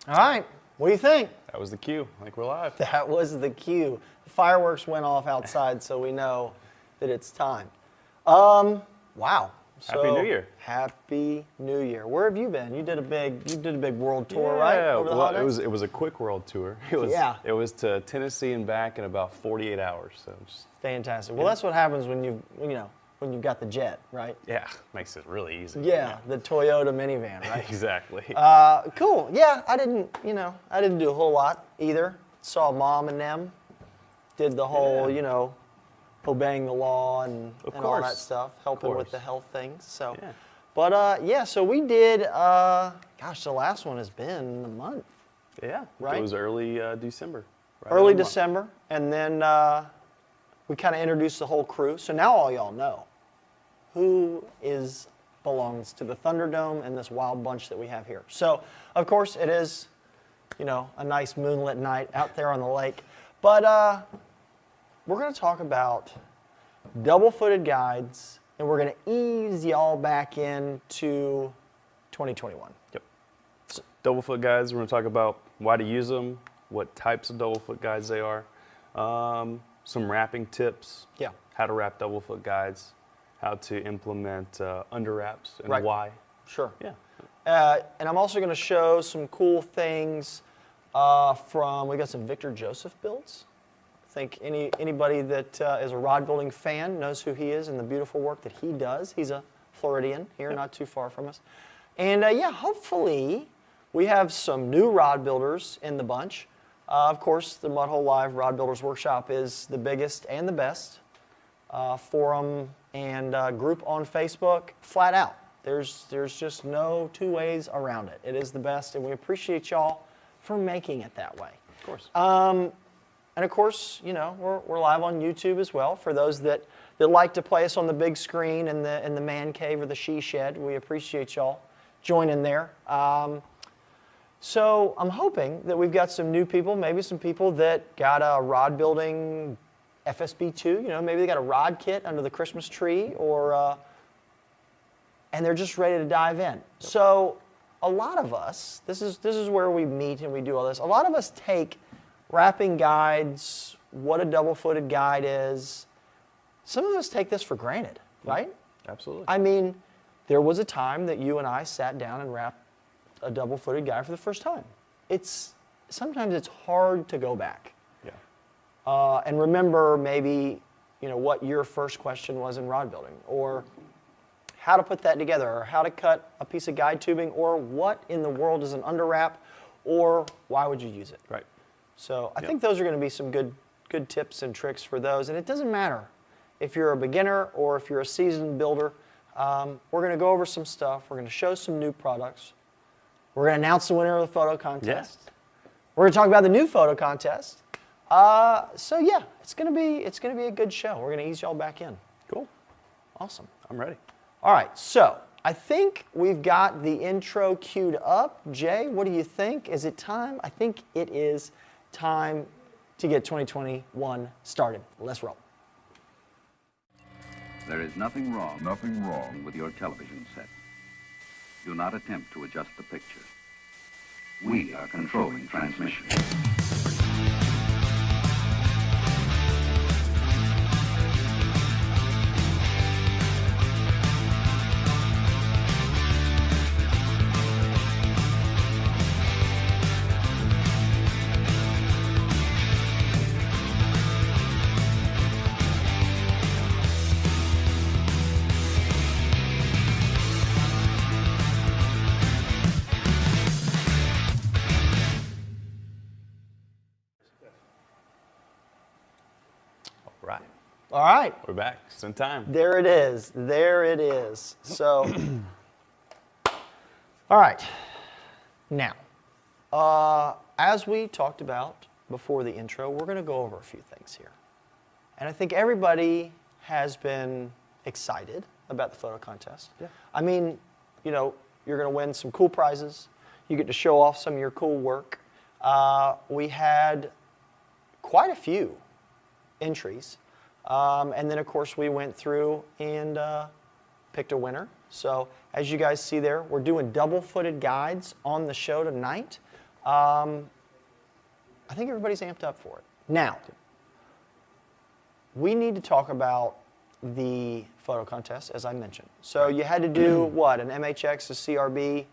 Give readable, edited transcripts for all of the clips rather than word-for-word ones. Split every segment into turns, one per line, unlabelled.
All right, what do you think?
That was the cue. I think we're live.
That was the cue. The fireworks went off outside, so we know that it's time. Wow. So,
Happy New Year.
Happy New Year. Where have you been? You did a big world tour, right? Over the
well,
holidays?
it was a quick world tour. It was to Tennessee and back in about 48 hours. So just,
fantastic. Well, that's what happens when you've got the jet, right?
yeah, makes it really easy.
Yeah, the Toyota minivan, right?
Exactly.
Cool. Yeah, I didn't do a whole lot either. Saw Mom and them. Did the whole, obeying the law and all that stuff, helping with the health things. So,
yeah.
But so we did. The last one has been a month.
Yeah.
Right.
It was early December. Right
Early
on the month.
December, and then we kind of introduced the whole crew. So now all y'all know who belongs to the Thunderdome and this wild bunch that we have here. So of course it is, a nice moonlit night out there on the lake, but we're going to talk about double-footed guides, and we're going to ease y'all back into 2021.
Yep. So, double foot guides, we're going to talk about why to use them, what types of double foot guides they are, some wrapping tips,
Yeah.
how to wrap double foot guides, how to implement underwraps and
Right.
why.
Sure.
Yeah.
And I'm also going to show some cool things we got some Victor Joseph builds. I think anybody that is a rod building fan knows who he is and the beautiful work that he does. He's a Floridian here, not too far from us. And hopefully we have some new rod builders in the bunch. Of course, the Mud Hole Live Rod Builders Workshop is the biggest and the best forum and group on Facebook, flat out. There's just no two ways around it. It is the best, and we appreciate y'all for making it that way.
Of course.
And of course, we're live on YouTube as well. For those that like to play us on the big screen in the man cave or the she shed, we appreciate y'all joining there. So I'm hoping that we've got some new people, maybe some people that got a rod building FSB2. Maybe they got a rod kit under the Christmas tree, and they're just ready to dive in. Yep. So a lot of us, this is where we meet and we do all this. A lot of us take wrapping guides, what a double-footed guide is. Some of us take this for granted, right?
Absolutely.
I mean, there was a time that you and I sat down and wrapped a double-footed guide for the first time. Sometimes it's hard to go back.
Yeah.
And remember maybe, what your first question was in rod building, or how to put that together, or how to cut a piece of guide tubing, or what in the world is an underwrap, or why would you use it?
Right.
So I think those are going to be some good tips and tricks for those. And it doesn't matter if you're a beginner or if you're a seasoned builder. We're going to go over some stuff. We're going to show some new products. We're going to announce the winner of the photo contest.
Yes.
We're going to talk about the new photo contest. So yeah, it's going to be a good show. We're going to ease y'all back in.
Cool.
Awesome.
I'm ready.
All right. So I think we've got the intro queued up. Jay, what do you think? Is it time? I think it is time to get 2021 started. Let's roll.
There is nothing wrong with your television set. Do not attempt to adjust the picture. We are controlling transmission.
All right.
We're back. It's in time.
There it is. There it is. So, all right. Now, as we talked about before the intro, we're going to go over a few things here. And I think everybody has been excited about the photo contest.
Yeah.
I mean, you're going to win some cool prizes. You get to show off some of your cool work. We had quite a few entries. And then, of course, we went through and picked a winner. So as you guys see there, we're doing double-footed guides on the show tonight. I think everybody's amped up for it. Now, we need to talk about the photo contest, as I mentioned. So you had to do what? An MHX, a CRB.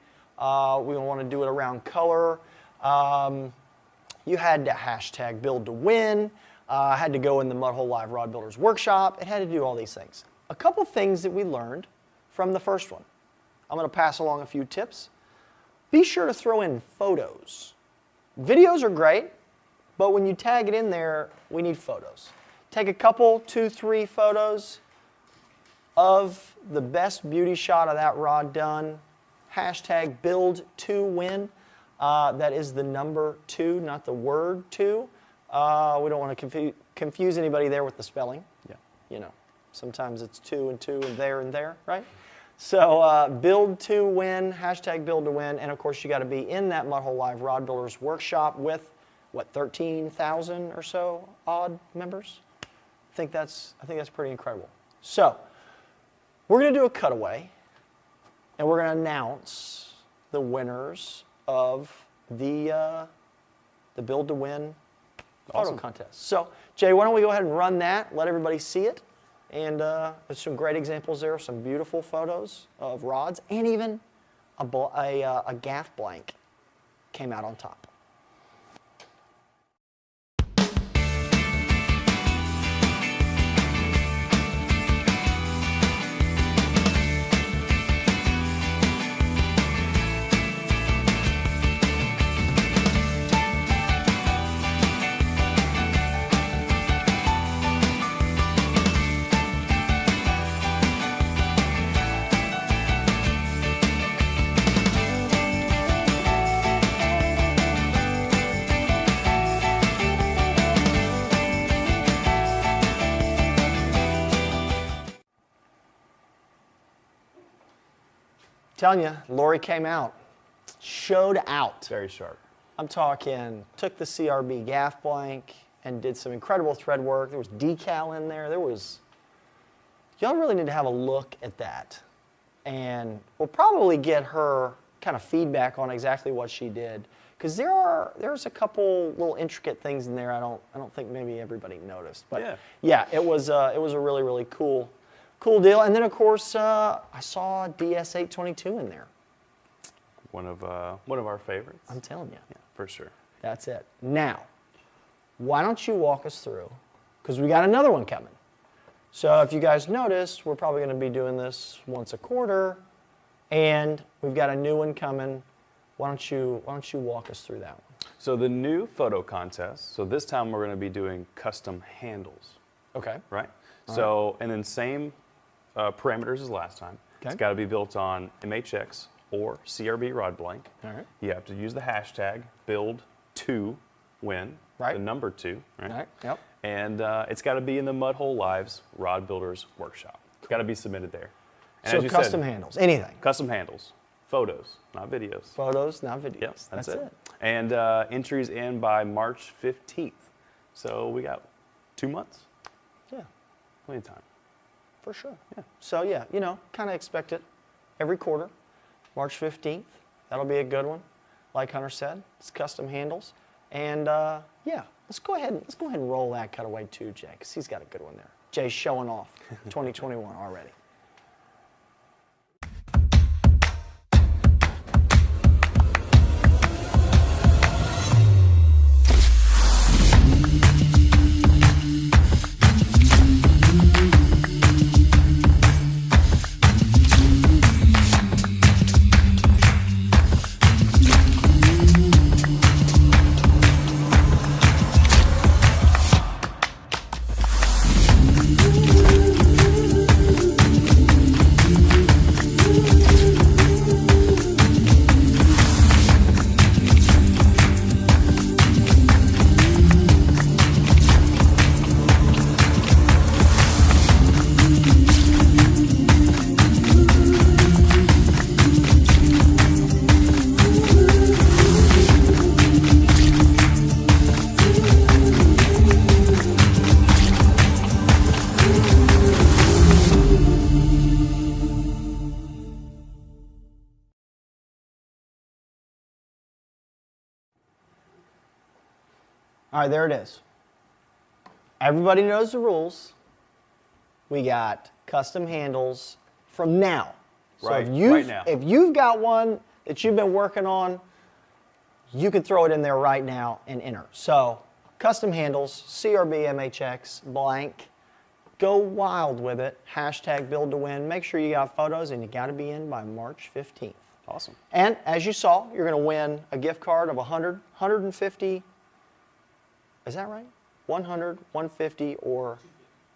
We want to do it around color. You had to hashtag build to win. Had to go in the Mudhole Live Rod Builders Workshop. It had to do all these things. A couple things that we learned from the first one. I'm going to pass along a few tips. Be sure to throw in photos. Videos are great, but when you tag it in there, we need photos. Take a couple, 2, 3 photos of the best beauty shot of that rod done. Hashtag build to win. That is the number 2, not the word 2. We don't want to confuse anybody there with the spelling.
Yeah.
You know, sometimes it's 2 and 2 and there, right? So build to win, hashtag build to win, and of course you got to be in that Mudhole Live Rod Builders Workshop with, what, 13,000 or so odd members? I think that's pretty incredible. So we're going to do a cutaway, and we're going to announce the winners of the build to win photo contest. So Jay, why don't we go ahead and run that? Let everybody see it. And there's some great examples there, some beautiful photos of rods, and even a gaff blank came out on top. Telling you, Lori came out, showed out.
Very sharp.
I'm talking, took the CRB gaff blank and did some incredible thread work. There was decal in there. Y'all really need to have a look at that. And we'll probably get her kind of feedback on exactly what she did. Because there's a couple little intricate things in there I don't think maybe everybody noticed. But yeah, it was a really, really cool deal. And then, of course, I saw DS822 in there.
One of our favorites.
I'm telling you.
Yeah, for sure.
That's it. Now, why don't you walk us through, because we got another one coming. So if you guys noticed, we're probably going to be doing this once a quarter, and we've got a new one coming. Why don't you walk us through that one?
So the new photo contest, so this time we're going to be doing custom handles.
Okay.
Right? So, and then same parameters as last time.
Okay.
It's got to be built on MHX or CRB rod blank.
All right.
You have to use the hashtag build to win,
Right.
the number 2, right?
All right. Yep.
And it's got to be in the Mudhole Lives Rod Builders Workshop. It's got to be submitted there. And
So
as you
custom
said,
handles, anything.
custom handles, photos, not videos.
Photos, not videos.
Yep, that's it.
it.
And entries in by March 15th. So we got 2 months,
Yeah,
plenty of time.
for sure. Yeah. So yeah, kind of expect it every quarter. March 15th, that'll be a good one. Like Hunter said, it's custom handles. And yeah, let's go ahead and roll that cutaway too, Jay, because he's got a good one there. Jay's showing off 2021 already. All right, there it is. Everybody knows the rules. We got custom handles from now. So
Right,
if
now.
If you've got one that you've been working on, you can throw it in there right now and enter. So custom handles, CRB MHX, blank. Go wild with it. Hashtag build to win. Make sure you got photos, and you got to be in by March 15th.
Awesome.
And as you saw, you're going to win a gift card of 100, 150. Is that right? 100, 150, or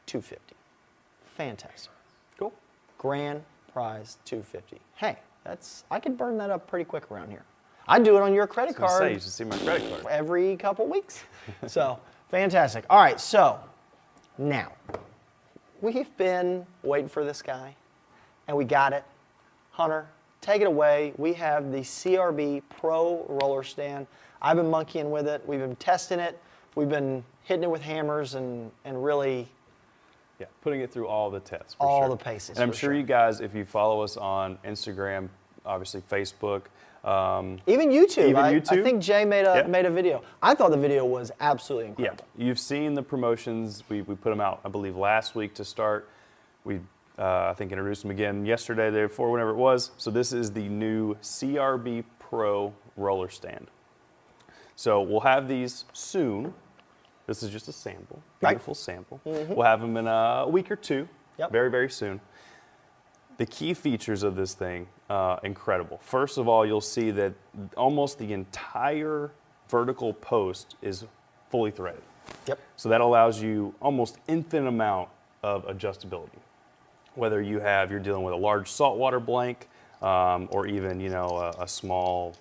250. Fantastic.
Cool.
Grand prize 250. Hey, I could burn that up pretty quick around here. I do it on your credit
I was gonna say,
card
you should see my credit card.
every couple weeks. So, fantastic. All right, so now we've been waiting for this guy, and we got it. Hunter, take it away. We have the CRB Pro roller stand. I've been monkeying with it. We've been testing it. We've been hitting it with hammers and really
Yeah, putting it through all the tests. For
all
sure.
the paces.
And I'm
for
sure you guys, if you follow us on Instagram, obviously Facebook,
Even YouTube.
Even
I
YouTube?
think Jay made
Yeah.
a video. I thought the video was absolutely
yeah,
incredible.
you've seen the promotions. We put them out, I believe, last week to start. We, I think, introduced them again yesterday, the day before, whenever it was. So this is the new CRB Pro roller stand. So we'll have these soon. This is just a sample,
Right.
beautiful sample. We'll have them in a week or two,
Yep.
very, very soon. The key features of this thing, incredible. First of all, you'll see that almost the entire vertical post is fully threaded.
Yep.
So that allows you almost infinite amount of adjustability. Whether you're dealing with a large saltwater blank, or even a small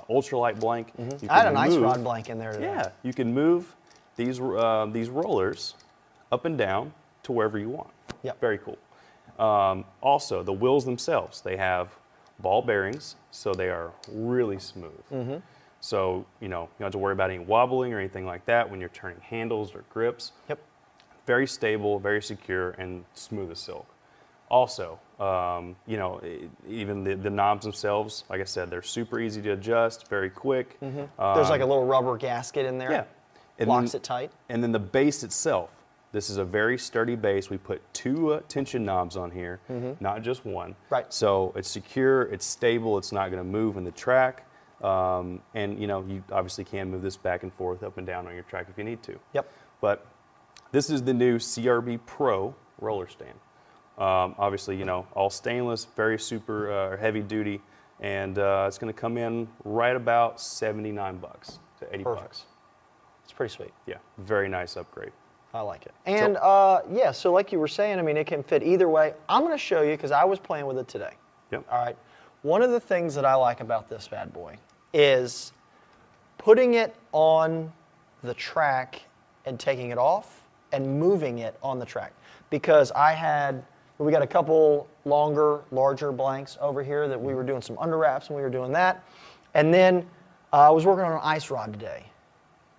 ultralight blank. You
I had a
can
nice
move-
rod blank in there today.
Yeah, you can move these rollers up and down to wherever you want.
Yep.
Very cool. Also, the wheels themselves, they have ball bearings, so they are really smooth. So, you don't have to worry about any wobbling or anything like that when you're turning handles or grips.
Yep.
Very stable, very secure, and smooth as silk. Also, even the knobs themselves, like I said, they're super easy to adjust, very quick.
There's like a little rubber gasket in there.
Yeah. And
Locks
then-
it tight.
And then the base itself, this is a very sturdy base. We put two tension knobs on here, not just one.
Right.
So it's secure, it's stable, it's not going to move in the track. And you obviously can move this back and forth, up and down on your track if you need to.
Yep.
But this is the new CRB Pro roller stand. Obviously, all stainless, very super heavy duty, and it's going to come in right about $79 to $80.
Perfect. It's pretty sweet.
Yeah, very nice upgrade.
I like it. And so like you were saying, it can fit either way. I'm going to show you because I was playing with it today.
Yep.
All right. One of the things that I like about this bad boy is putting it on the track and taking it off and moving it on the track. Because we got a couple larger blanks over here that we were doing some underwraps and we were doing that. And then I was working on an ice rod today.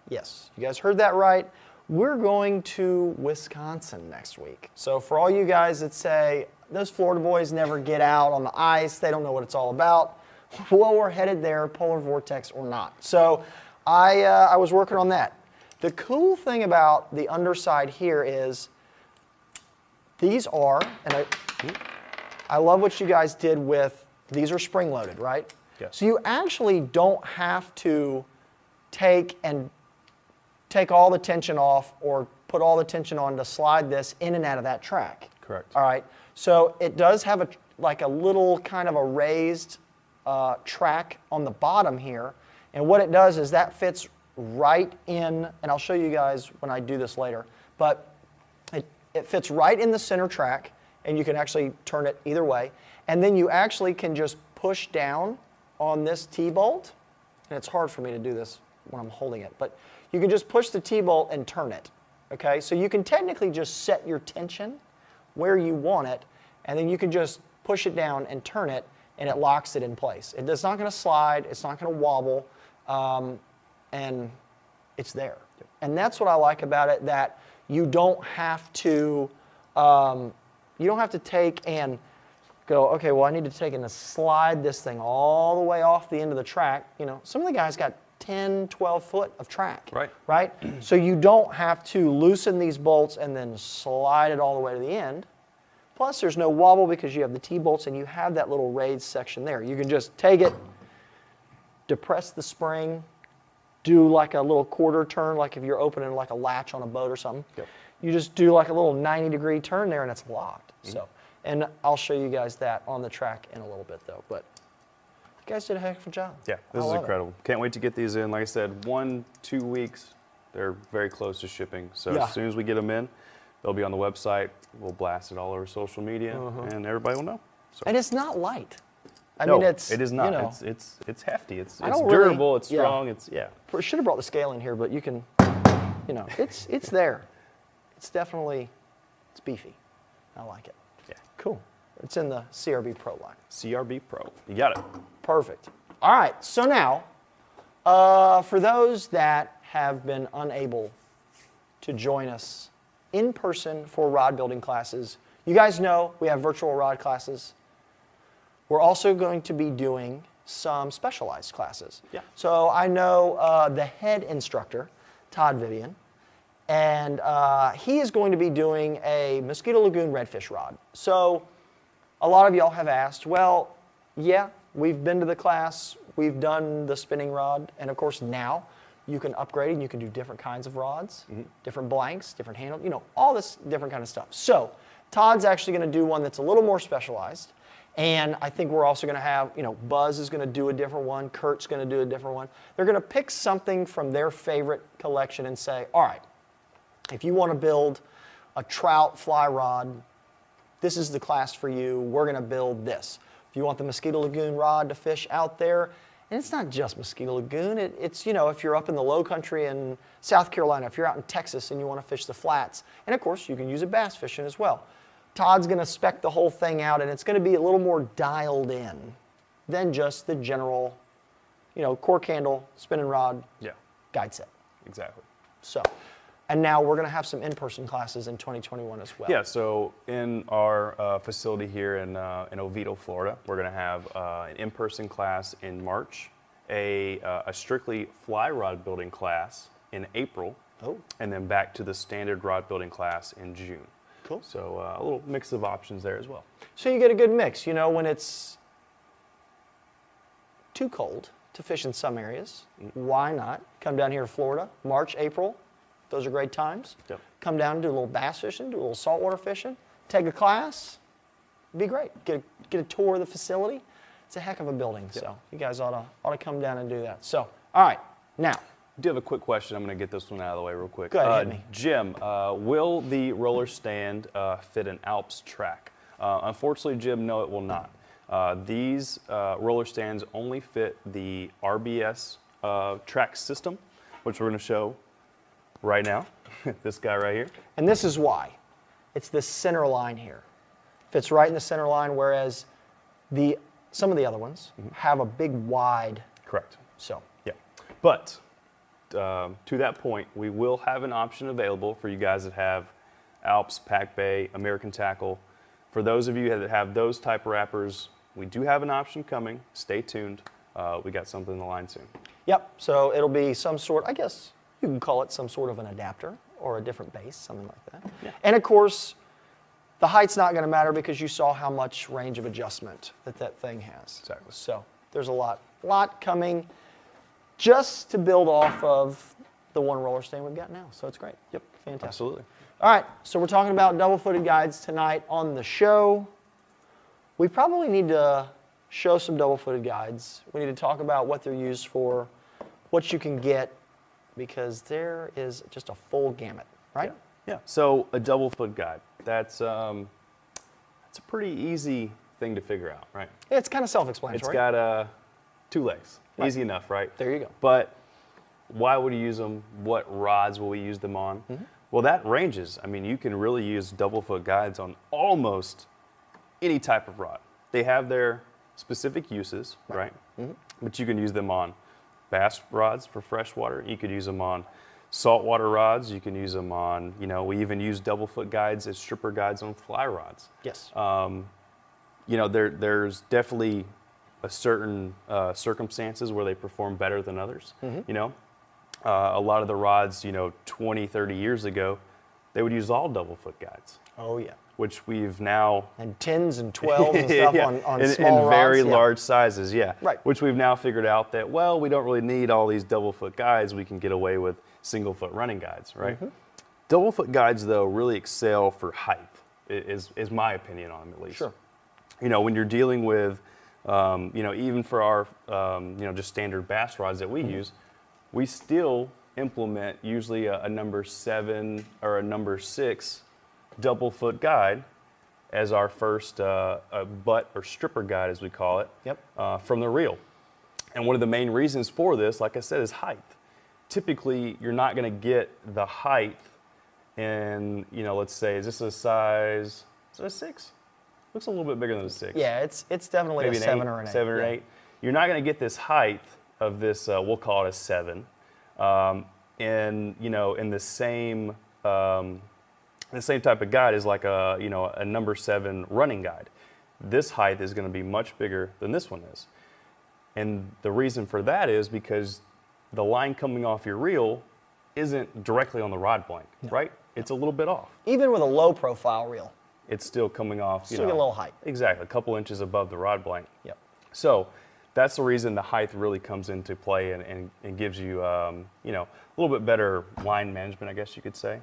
Yes, you guys heard that right. We're going to Wisconsin next week. So for all you guys that say, those Florida boys never get out on the ice, they don't know what it's all about. Well, we're headed there, polar vortex or not. So I was working on that. The cool thing about the underside here is these are, and I love what you guys did with, these are spring loaded, right?
Yes.
So you actually don't have to take all the tension off or put all the tension on to slide this in and out of that track.
Correct.
All right. So it does have a little kind of a raised track on the bottom here. And what it does is that fits right in, and I'll show you guys when I do this later, but it fits right in the center track, and you can actually turn it either way. And then you actually can just push down on this T-bolt, and it's hard for me to do this when I'm holding it, but you can just push the T-bolt and turn it, okay? So you can technically just set your tension where you want it, and then you can just push it down and turn it, and it locks it in place. It's not gonna slide, it's not gonna wobble, and it's there.
Yep.
And that's what I like about it, that you don't have to take and go, okay, well, I need to take and slide this thing all the way off the end of the track. Some of the guys got 10, 12 foot of track.
Right.
Right? So you don't have to loosen these bolts and then slide it all the way to the end. Plus, there's no wobble because you have the T-bolts and you have that little raised section there. You can just take it, depress the spring, do like a little quarter turn, like if you're opening like a latch on a boat or something.
Yep.
You just do like a little 90-degree turn there and it's locked. So, and I'll show you guys that on the track in a little bit though. But you guys did a heck of a job.
Yeah, this is incredible. Can't wait to get these in. Like I said, 1-2 weeks. They're very close to shipping. So
Yeah.
as soon as we get them in, they'll be on the website. We'll blast it all over social media, and everybody will know. So.
And it's not light. I
No,
mean, it's
it is not.
You know,
It's hefty. It's
don't
durable.
really-
It's strong. It's
we should have brought the scale in here, but you can, you know, it's there. It's definitely, it's beefy. I like it.
Yeah.
Cool. It's in the CRB Pro line.
CRB Pro. You got it.
Perfect. All right. So now, for those that have been unable to join us in person for rod building classes, you guys know we have virtual rod classes. We're also going to be doing some specialized classes.
Yeah.
So I know the head instructor, Todd Vivian, and he is going to be doing a Mosquito Lagoon redfish rod. So a lot of y'all have asked, well, yeah, we've been to the class, we've done the spinning rod, and of course now you can upgrade and you can do different kinds of rods, different blanks, different handles, you know, all this different kind of stuff. So Todd's actually going to do one that's a little more specialized. And I think we're also going to have, you know, Buzz is going to do a different one. Kurt's going to do a different one. They're going to pick something from their favorite collection and say, all right, if you want to build a trout fly rod, this is the class for you. We're going to build this. If you want the Mosquito Lagoon rod to fish out there, and it's not just Mosquito Lagoon. It's, you know, if you're up in the low country in South Carolina, if you're out in Texas and you want to fish the flats. And of course, you can use it bass fishing as well. Todd's going to spec the whole thing out, and it's going to be a little more dialed in than just the general, you know, cork handle, spinning rod, guide set.
Exactly.
So, and now we're going to have some in-person classes in 2021 as well.
Yeah, so in our facility here in Oviedo, Florida, we're going to have an in-person class in March, a strictly fly rod building class in April, and then back to the standard rod building class in June.
Cool.
So a little mix of options there as well.
So you get a good mix. You know, when it's too cold to fish in some areas, why not come down here to Florida, March, April? Those are great times.
Yep.
Come down and do a little bass fishing, do a little saltwater fishing, take a class. It'd be great. Get a tour of the facility. It's a heck of a building. Yep. So you guys ought to come down and do that. So, all right, now.
I do have a quick question. I'm going to get this one out of the way real quick.
Go ahead, hit me.
Jim, will the roller stand fit an Alps track? Unfortunately, Jim, no, it will not. These roller stands only fit the RBS track system, which we're going to show right now. This guy right here.
And this is why. It's the center line here. Fits right in the center line, whereas some of the other ones have a big wide.
Correct.
So.
Yeah. But to that point, we will have an option available for you guys that have Alps, Pac Bay, American Tackle. For those of you that have those type of wrappers, we do have an option coming. Stay tuned. We got something in the line soon.
Yep. So it'll be some sort, I guess you can call it some sort of an adapter or a different base, something like that.
Yeah.
And of course, the height's not going to matter because you saw how much range of adjustment that thing has.
Exactly.
So there's a lot coming just to build off of the one roller stand we've got now. So it's great.
Yep.
Fantastic.
Absolutely.
All right, so we're talking about double-footed guides tonight on the show. We probably need to show some double-footed guides. We need to talk about what they're used for, what you can get, because there is just a full gamut, right?
Yeah. So a double foot guide. That's a pretty easy thing to figure out, right?
Yeah, it's kind of self-explanatory.
It's got 2 legs.
Right.
Easy enough, right?
There you go.
But why would you use them? What rods will we use them on? Well, that ranges. I mean, you can really use double foot guides on almost any type of rod. They have their specific uses, right? But you can use them on bass rods for freshwater. You could use them on saltwater rods. You can use them on, we even use double foot guides as stripper guides on fly rods.
Yes.
There's definitely a certain circumstances where they perform better than others. You know, a lot of the rods, 20, 30 years ago, they would use all double foot guides.
Oh yeah.
Which we've now
and 10s and 12s and stuff
yeah,
on
in
small
very
rods.
large sizes, yeah.
Right.
Which we've now figured out that, well, we don't really need all these double foot guides. We can get away with single foot running guides, right? Double foot guides, though, really excel for height, is my opinion on them, at least.
Sure.
When you're dealing with, even for our, just standard bass rods that we use, we still implement usually a number 7 or a number 6 double foot guide as our first butt or stripper guide, as we call it, from the reel. And one of the main reasons for this, like I said, is height. Typically, you're not going to get the height in, let's say, is this a size, is it a 6? Looks a little bit bigger than a 6.
Yeah, it's definitely
maybe
a 7 or an 8.
7 or 8. You're not going to get this height of this, we'll call it a 7, in the same type of guide is like a number 7 running guide. This height is going to be much bigger than this one is. And the reason for that is because the line coming off your reel isn't directly on the rod blank, right? It's a little bit off.
Even with a low profile reel,
it's still coming off,
still get a little height.
Exactly, a couple inches above the rod blank.
Yep.
So that's the reason the height really comes into play and gives you, a little bit better line management, I guess you could say.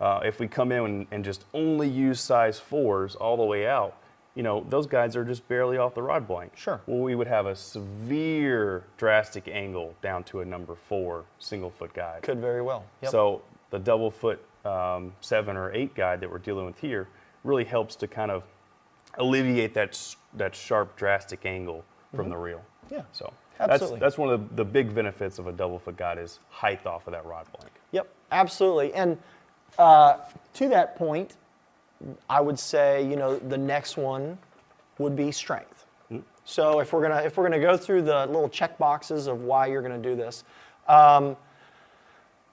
If we come in and just only use size 4s all the way out, those guides are just barely off the rod blank.
Sure.
Well, we would have a severe drastic angle down to a number 4 single foot guide.
Could very well. Yep.
So the double foot 7 or 8 guide that we're dealing with here really helps to kind of alleviate that sharp drastic angle from the reel.
Yeah.
So
absolutely.
that's one of the big benefits of a double foot guide is height off of that rod blank.
Yep, absolutely. And to that point, I would say the next one would be strength. So if we're gonna go through the little check boxes of why you're gonna do this, the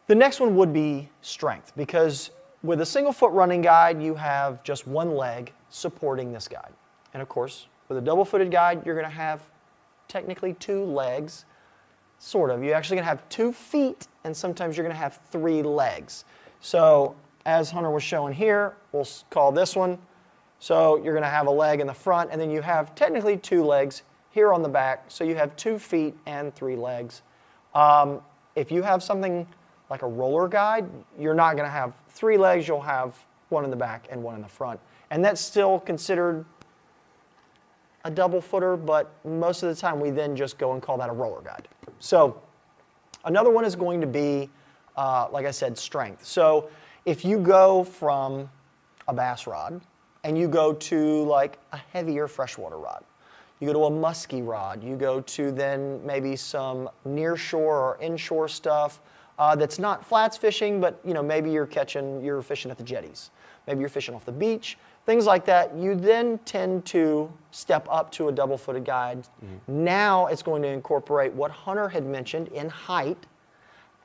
next one would be strength, because with a single foot running guide you have just one leg supporting this guide, and of course with a double footed guide you're gonna have technically 2 legs, sort of. You're actually gonna have 2 feet, and sometimes you're gonna have 3 legs. So as Hunter was showing here, we'll call this one. So you're going to have a leg in the front, and then you have technically 2 legs here on the back. So you have 2 feet and 3 legs. If you have something like a roller guide, you're not going to have 3 legs. You'll have 1 in the back and 1 in the front. And that's still considered a double footer, but most of the time we then just go and call that a roller guide. So another one is going to be, like I said, strength. So if you go from a bass rod and you go to like a heavier freshwater rod, you go to a musky rod, you go to then maybe some near shore or inshore stuff that's not flats fishing, but maybe you're fishing at the jetties, maybe you're fishing off the beach, things like that, you then tend to step up to a double footed guide. Now it's going to incorporate what Hunter had mentioned in height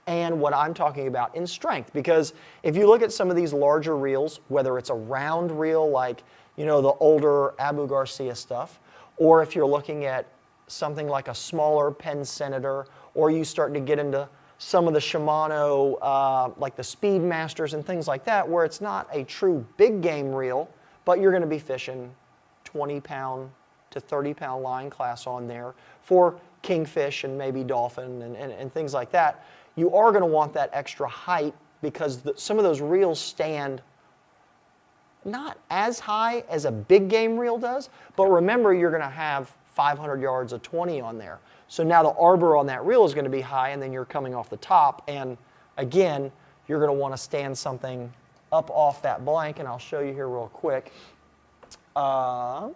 and what I'm talking about in strength. Because if you look at some of these larger reels, whether it's a round reel like the older Abu Garcia stuff, or if you're looking at something like a smaller Penn Senator, or you start to get into some of the Shimano, like the Speedmasters and things like that, where it's not a true big game reel, but you're going to be fishing 20-pound to 30-pound line class on there for kingfish and maybe dolphin and things like that. You are going to want that extra height because some of those reels stand not as high as a big game reel does, but remember you're going to have 500 yards of 20 on there. So now the arbor on that reel is going to be high, and then you're coming off the top, and again, you're going to want to stand something up off that blank, and I'll show you here real quick. So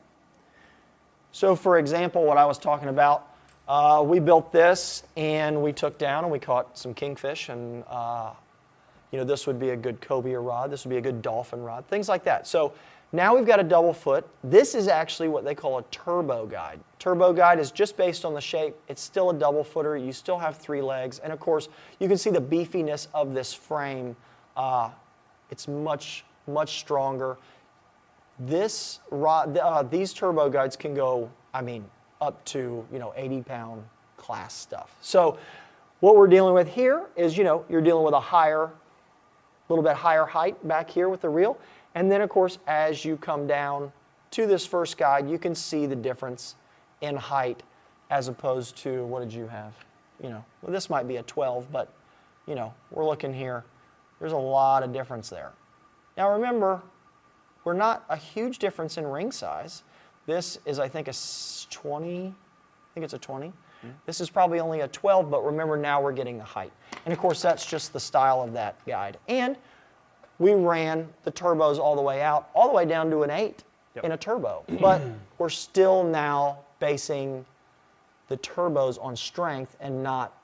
for example, what I was talking about, we built this and we took down and we caught some kingfish, and this would be a good cobia rod, this would be a good dolphin rod, things like that. So now we've got a double foot. This is actually what they call a turbo guide. Turbo guide is just based on the shape. It's still a double footer. You still have 3 legs, and of course you can see the beefiness of this frame. It's much stronger. This rod, these turbo guides can go, up to 80-pound class stuff. So what we're dealing with here is you're dealing with a little bit higher height back here with the reel, and then of course as you come down to this first guide, you can see the difference in height as opposed to, what did you have? Well, this might be a 12, but we're looking here. There's a lot of difference there. Now remember, we're not a huge difference in ring size. This is, I think, a 20. I think it's a 20. Mm-hmm. This is probably only a 12, but remember now we're getting the height. And of course, that's just the style of that guide. And we ran the turbos all the way out, all the way down to an 8 in a turbo. But we're still now basing the turbos on strength and not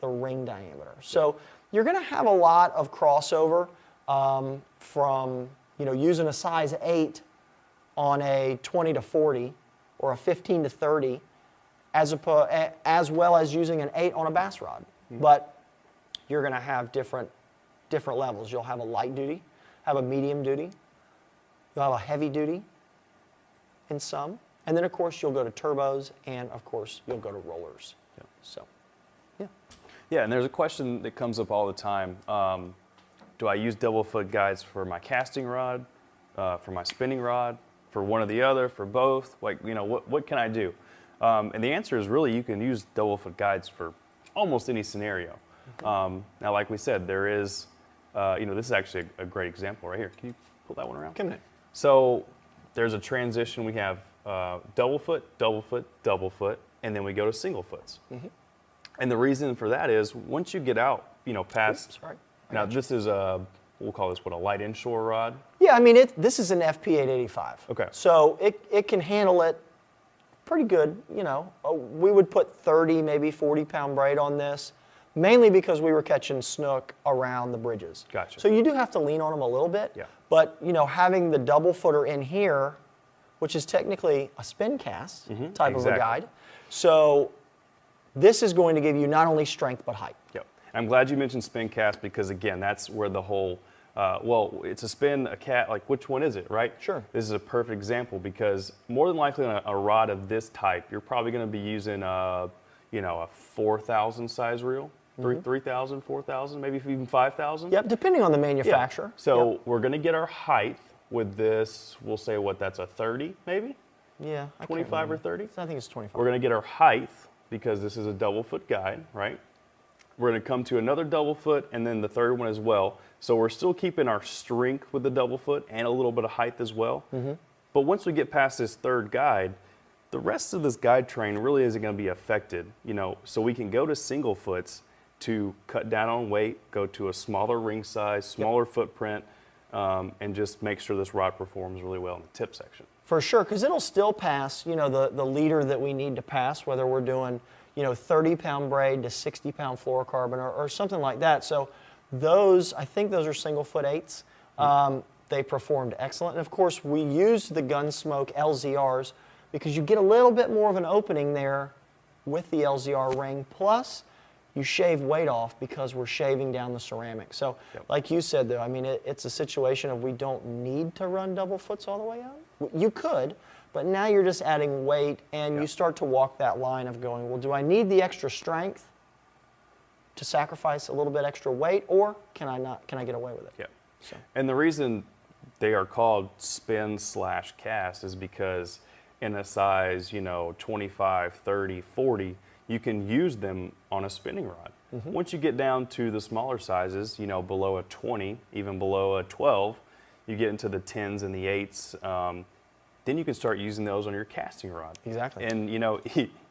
the ring diameter. So you're going to have a lot of crossover from using a size 8 on a 20 to 40 or a 15 to 30 as well as using an 8 on a bass rod. Mm-hmm. But you're going to have different levels. You'll have a light duty, have a medium duty, you'll have a heavy duty in some, and then of course you'll go to turbos, and of course you'll go to rollers. Yeah. So, yeah.
Yeah, and there's a question that comes up all the time. Do I use double foot guides for my casting rod, for my spinning rod, for one or the other, for both? Like, what can I do? And the answer is really you can use double foot guides for almost any scenario. Now, like we said, there is, this is actually a great example right here. Can you pull that one around?
Come in.
So there's a transition. We have double foot, double foot, double foot, and then we go to single foots. Mm-hmm. And the reason for that is once you get out, past.
Sorry.
Now this is we'll call this a light inshore rod.
Yeah, I mean this is an FP885.
Okay.
So it can handle it pretty good. We would put 30, maybe 40-pound braid on this, mainly because we were catching snook around the bridges.
Gotcha.
So you do have to lean on them a little bit.
Yeah.
But having the double footer in here, which is technically a spin cast type of a guide, so this is going to give you not only strength but height.
Yep. I'm glad you mentioned spin cast because again, that's where the whole it's a spin, a cat, like which one is it, right?
Sure.
This is a perfect example because more than likely on a rod of this type, you're probably going to be using a 4,000 size reel, 3,000, 4,000, maybe even 5,000.
Yep, depending on the manufacturer.
Yeah. So we're going to get our height with this, we'll say that's a 30 maybe?
Yeah.
25 or 30?
I think it's 25.
We're going to get our height because this is a double foot guide, right? We're going to come to another double foot and then the third one as well. So we're still keeping our strength with the double foot and a little bit of height as well. Mm-hmm. But once we get past this third guide, the rest of this guide train really isn't going to be affected, so we can go to single foots to cut down on weight, go to a smaller ring size, smaller footprint, and just make sure this rod performs really well in the tip section.
For sure, because it'll still pass, the leader that we need to pass, whether we're doing, 30-pound braid to 60-pound fluorocarbon or something like that. So I think those are single foot 8s. They performed excellent. And of course, we used the Gunsmoke LZRs because you get a little bit more of an opening there with the LZR ring. Plus, you shave weight off because we're shaving down the ceramic. So, like you said, though, I mean, it's a situation of we don't need to run double foots all the way out. You could, but now you're just adding weight, and you start to walk that line of going, well, do I need the extra strength to sacrifice a little bit extra weight, or can I not? Can I get away with it?
Yeah. So. And the reason they are called spin/cast is because in a size, 25, 30, 40, you can use them on a spinning rod. Mm-hmm. Once you get down to the smaller sizes, below a 20, even below a 12, you get into the 10s and the 8s, then you can start using those on your casting rod.
Exactly.
And,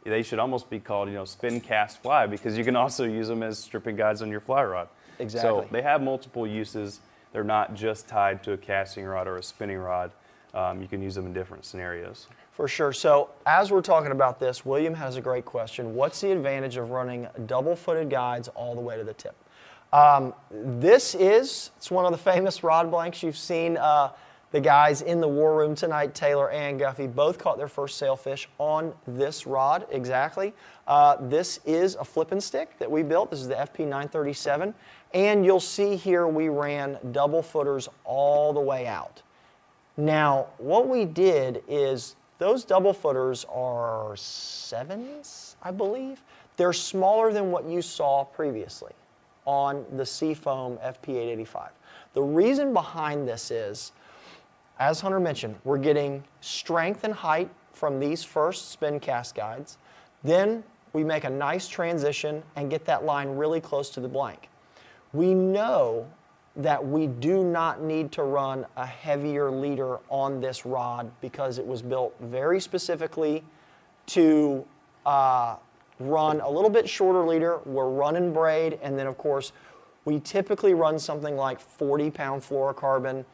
they should almost be called, spin, cast, fly, because you can also use them as stripping guides on your fly rod.
Exactly.
So they have multiple uses. They're not just tied to a casting rod or a spinning rod. You can use them in different scenarios. For
sure. So as we're talking about this, William has a great question. What's the advantage of running double-footed guides all the way to the tip? It's one of the famous rod blanks. You've seen the guys in the war room tonight, Taylor and Guffey, both caught their first sailfish on this rod, exactly. This is a flipping stick that we built. This is the FP937. And you'll see here we ran double footers all the way out. Now, what we did is those double footers are 7s, I believe. They're smaller than what you saw previously on the Seafoam FP885. The reason behind this is, as Hunter mentioned, we're getting strength and height from these first spin cast guides. Then we make a nice transition and get that line really close to the blank. We know that we do not need to run a heavier leader on this rod because it was built very specifically to run a little bit shorter leader. We're running braid, and then of course we typically run something like 40-pound fluorocarbon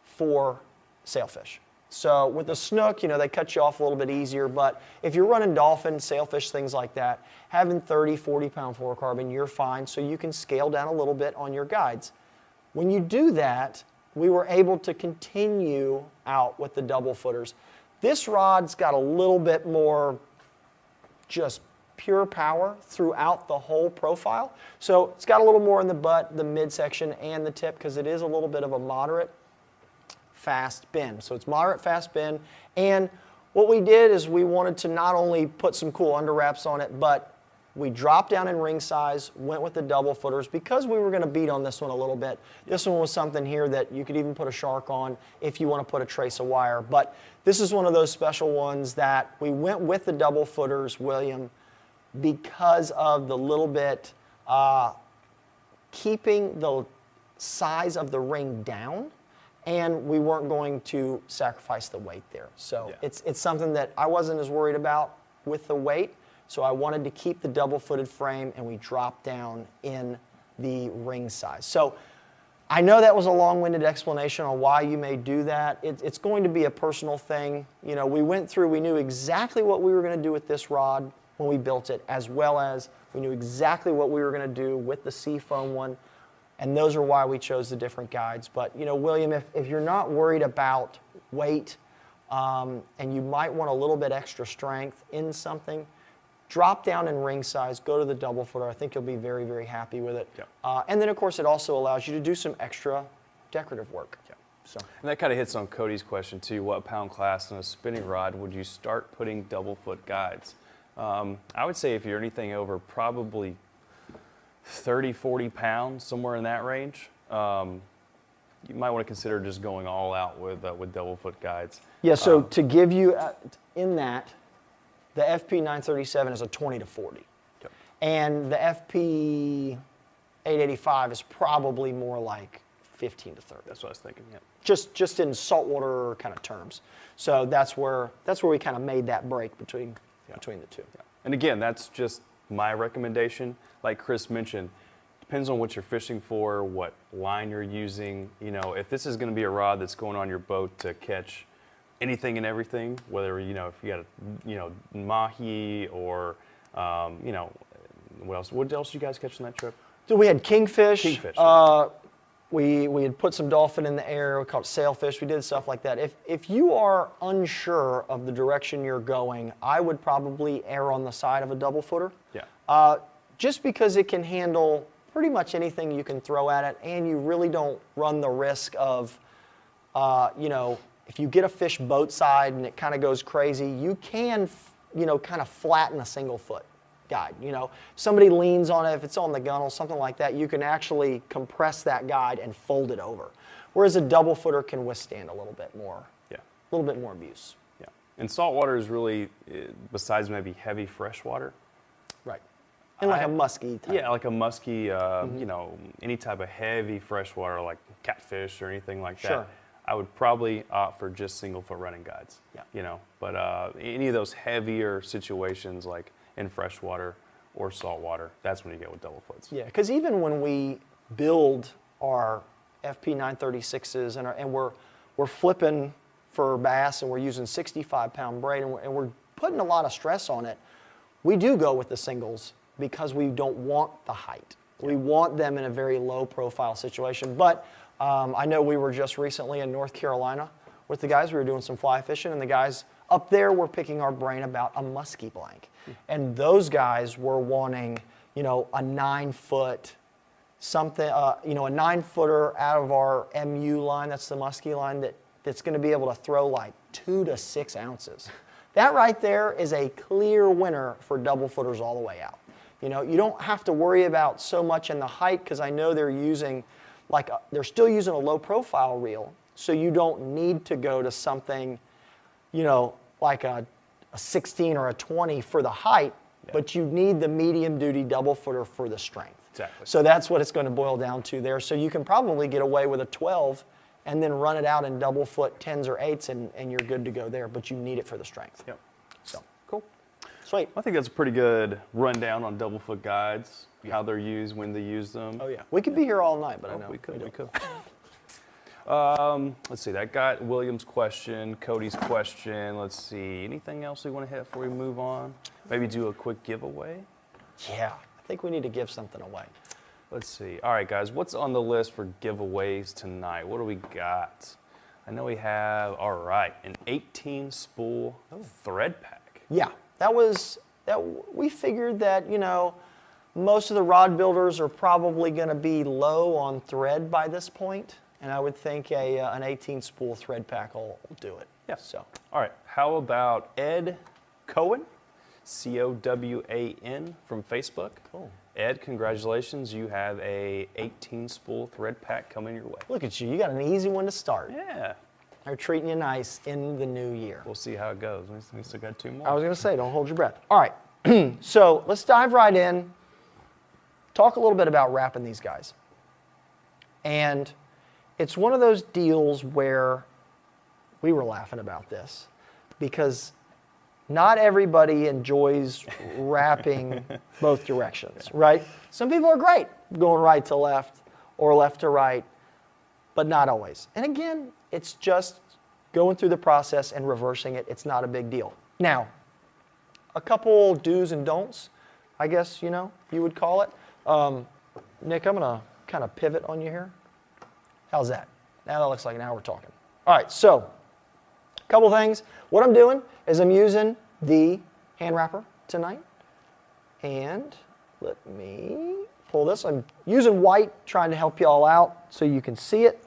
for sailfish. So with the snook, you know, they cut you off a little bit easier, but if you're running dolphin, sailfish, things like that, having 30, 40-pound fluorocarbon, you're fine, so you can scale down a little bit on your guides. When you do that, we were able to continue out with the double footers. This rod's got a little bit more just pure power throughout the whole profile. So it's got a little more in the butt, the midsection, and the tip, because it is a little bit of a moderate fast bend. So it's moderate fast bend. And what we did is we wanted to not only put some cool underwraps on it, but we dropped down in ring size, went with the double footers because we were going to beat on this one a little bit. This one was something here that you could even put a shark on if you want to put a trace of wire. But this is one of those special ones that we went with the double footers, William, because of the little bit keeping the size of the ring down, and we weren't going to sacrifice the weight there. So
Yeah.
it's something that I wasn't as worried about with the weight, so I wanted to keep the double-footed frame, and we dropped down in the ring size. So I know that was a long-winded explanation on why you may do that. It's going to be a personal thing. You know, we went through, we knew exactly what we were going to do with this rod when we built it, as well as we knew exactly what we were going to do with the Seafoam one, and those are why we chose the different guides. But, you know, William, if you're not worried about weight and you might want a little bit extra strength in something, drop down in ring size, go to the double footer. I think you'll be very, very happy with it.
Yeah.
And then, of course, it also allows you to do some extra decorative work.
Yeah.
So.
And that kind of hits on Cody's question too. What pound class on a spinning rod would you start putting double foot guides? I would say if you're anything over probably 30, 40 pounds, somewhere in that range, you might want to consider just going all out with double foot guides.
Yeah, so to give you, in that, the FP937 is a 20 to 40.
Yep.
And the FP885 is probably more like 15 to 30.
That's what I was thinking, yeah.
Just in saltwater kind of terms. So that's where we kind of made that break between the two.
Yeah. And again, that's just my recommendation. Like Chris mentioned, depends on what you're fishing for, what line you're using. You know, if this is going to be a rod that's going on your boat to catch anything and everything, whether, you know, if you got a, you know, mahi or, you know, what else? What else did you guys catch on that trip?
So we had kingfish.
Kingfish.
We had put some dolphin in the air. We caught sailfish. We did stuff like that. If you are unsure of the direction you're going, I would probably err on the side of a double footer.
Yeah.
Just because it can handle pretty much anything you can throw at it, and you really don't run the risk of, you know, if you get a fish boat side and it kind of goes crazy, you can, you know, kind of flatten a single foot guide. You know, somebody leans on it, if it's on the gunnel, something like that, you can actually compress that guide and fold it over. Whereas a double footer can withstand a little bit more, abuse.
Yeah. And saltwater is really, besides maybe heavy freshwater.
Right. And like a musky type.
Yeah, like a musky, you know, any type of heavy freshwater like catfish or anything like that.
Sure.
I would probably opt for just single foot running guides.
Yeah.
You know, but any of those heavier situations like in freshwater or saltwater, that's when you go with double foots.
Yeah, because even when we build our FP936s and we're flipping for bass and we're using 65-pound braid and we're putting a lot of stress on it, we do go with the singles because we don't want the height. We want them in a very low profile situation. But I know we were just recently in North Carolina with the guys. We were doing some fly fishing, and the guys up there were picking our brain about a musky blank. And those guys were wanting, you know, a 9-foot something, you know, a 9-footer out of our MU line. That's the musky line that's going to be able to throw like 2 to 6 ounces. That right there is a clear winner for double footers all the way out. You know, you don't have to worry about so much in the height because I know they're using, they're still using a low profile reel, so you don't need to go to something, you know, like a 16 or a 20 for the height, but you need the medium duty double footer for the strength.
Exactly.
So that's what it's going to boil down to there. So you can probably get away with a 12 and then run it out in double foot 10s or 8s and you're good to go there, but you need it for the strength.
Yep.
So
Cool.
sweet.
I think that's a pretty good rundown on double foot guides, how they're used, when they use them.
Oh yeah. We could be here all night, but I know
We could.
don't.
Let's see, that got William's question, Cody's question. Let's see, anything else we want to hit before we move on? Maybe do a quick giveaway?
Yeah, I think we need to give something away.
Let's see. All right, guys, what's on the list for giveaways tonight? What do we got? I know we have, all right, an 18 spool thread pack.
Yeah, we figured that, you know, most of the rod builders are probably going to be low on thread by this point, and I would think an 18 spool thread pack will do it.
Yeah.
So,
All right, how about Ed Cowan, C-O-W-A-N from Facebook.
cool.
Ed, congratulations, you have a 18 spool thread pack coming your way.
Look at you. You got an easy one to start.
Yeah,
They're treating you nice in the new year.
we'll see how it goes. We still got 2 more.
I was going to say, don't hold your breath. All right, so let's dive right in. Talk a little bit about wrapping these guys. And it's one of those deals where we were laughing about this because not everybody enjoys wrapping both directions, right? Some people are great going right to left or left to right, but not always. And again, it's just going through the process and reversing it. It's not a big deal. Now, a couple do's and don'ts, I guess, you would call it. Nick, I'm going to kind of pivot on you here. How's that? Now that looks like now we're talking. All right, so a couple things. What I'm doing is I'm using the hand wrapper tonight. And let me pull this. I'm using white, trying to help you all out so you can see it.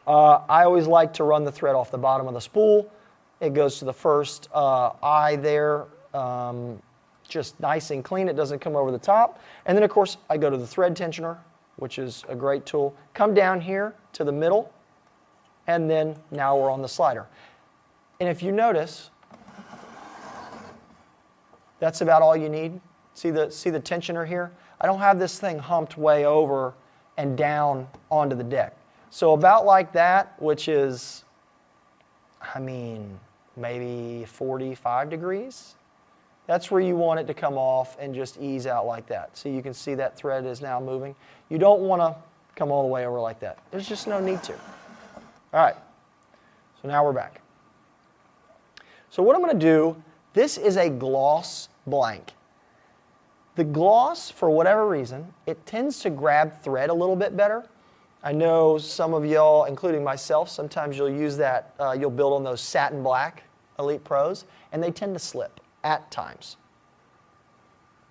I always like to run the thread off the bottom of the spool. It goes to the first eye there, just nice and clean. It doesn't come over the top. And then, of course, I go to the thread tensioner, which is a great tool. Come down here to the middle, and then now we're on the slider. And if you notice, that's about all you need. See the tensioner here? I don't have this thing humped way over and down onto the deck. So about like that, which is, I mean, maybe 45 degrees. That's where you want it to come off and just ease out like that. So you can see that thread is now moving. You don't want to come all the way over like that. There's just no need to. All right, so now we're back. So what I'm going to do, this is a gloss blank. The gloss, for whatever reason, it tends to grab thread a little bit better. I know some of y'all, including myself, sometimes you'll use that, you'll build on those satin black Elite Pros, and they tend to slip at times.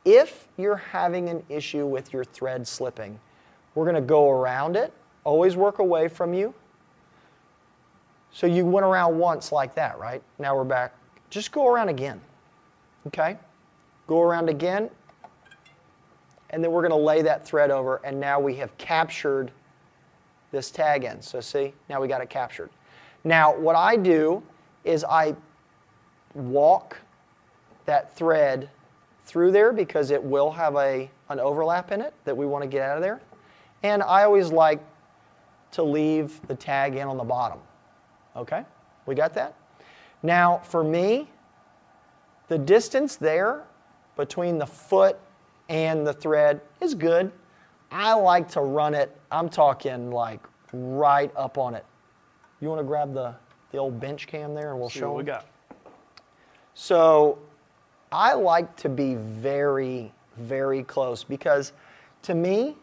If you're having an issue with your thread slipping, we're going to go around it, always work away from you. So you went around once like that, right? Now we're back. Just go around again, okay? Go around again, and then we're going to lay that thread over, and now we have captured this tag end. So see, now we got it captured. Now what I do is I walk that thread through there because it will have an overlap in it that we want to get out of there. And I always like to leave the tag in on the bottom. Okay, we got that? Now for me, the distance there between the foot and the thread is good. I like to run it, I'm talking like right up on it. You want to grab the old bench cam there and we'll
See
show
what we
them?
got.
So I like to be very, very close because to me,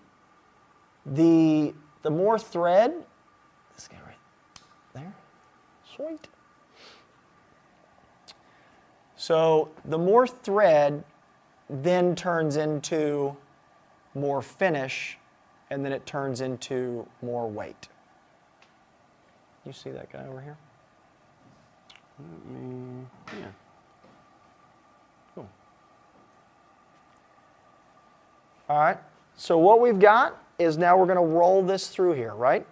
the more thread, this guy right there, sweet. So the more thread then turns into more finish, and then it turns into more weight. You see that guy over here?
Yeah.
All right, so what we've got is now we're going to roll this through here, right?